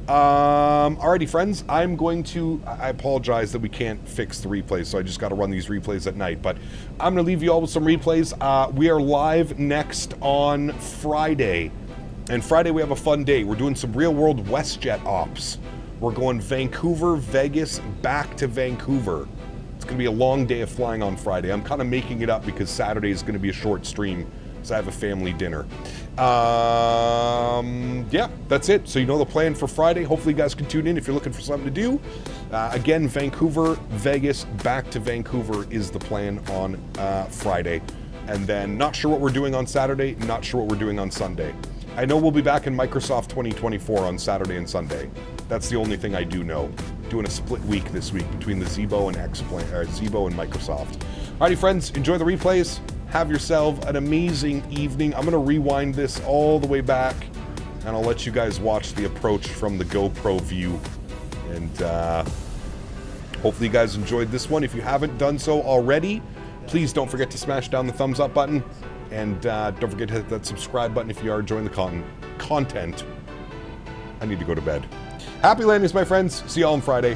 Alrighty, friends, I'm going to, I apologize that we can't fix the replays, so I just got to run these replays at night, but I'm going to leave you all with some replays. We are live next on Friday, and Friday we have a fun day. We're doing some real-world WestJet ops. We're going Vancouver, Vegas, back to Vancouver. It's going to be a long day of flying on Friday. I'm kind of making it up because Saturday is going to be a short stream, so I have a family dinner. Yeah, that's it. So you know the plan for Friday. Hopefully you guys can tune in if you're looking for something to do. Again, Vancouver, Vegas, back to Vancouver is the plan on Friday. And then not sure what we're doing on Saturday, not sure what we're doing on Sunday. I know we'll be back in Microsoft 2024 on Saturday and Sunday. That's the only thing I do know. Doing a split week this week between the Zibo and Zibo and Microsoft. Alrighty, friends, enjoy the replays. Have yourself an amazing evening. I'm gonna rewind this all the way back, and I'll let you guys watch the approach from the GoPro view. And hopefully you guys enjoyed this one. If you haven't done so already, please don't forget to smash down the thumbs up button, and don't forget to hit that subscribe button if you are enjoying the content. I need to go to bed. Happy landings, my friends. See you all on Friday.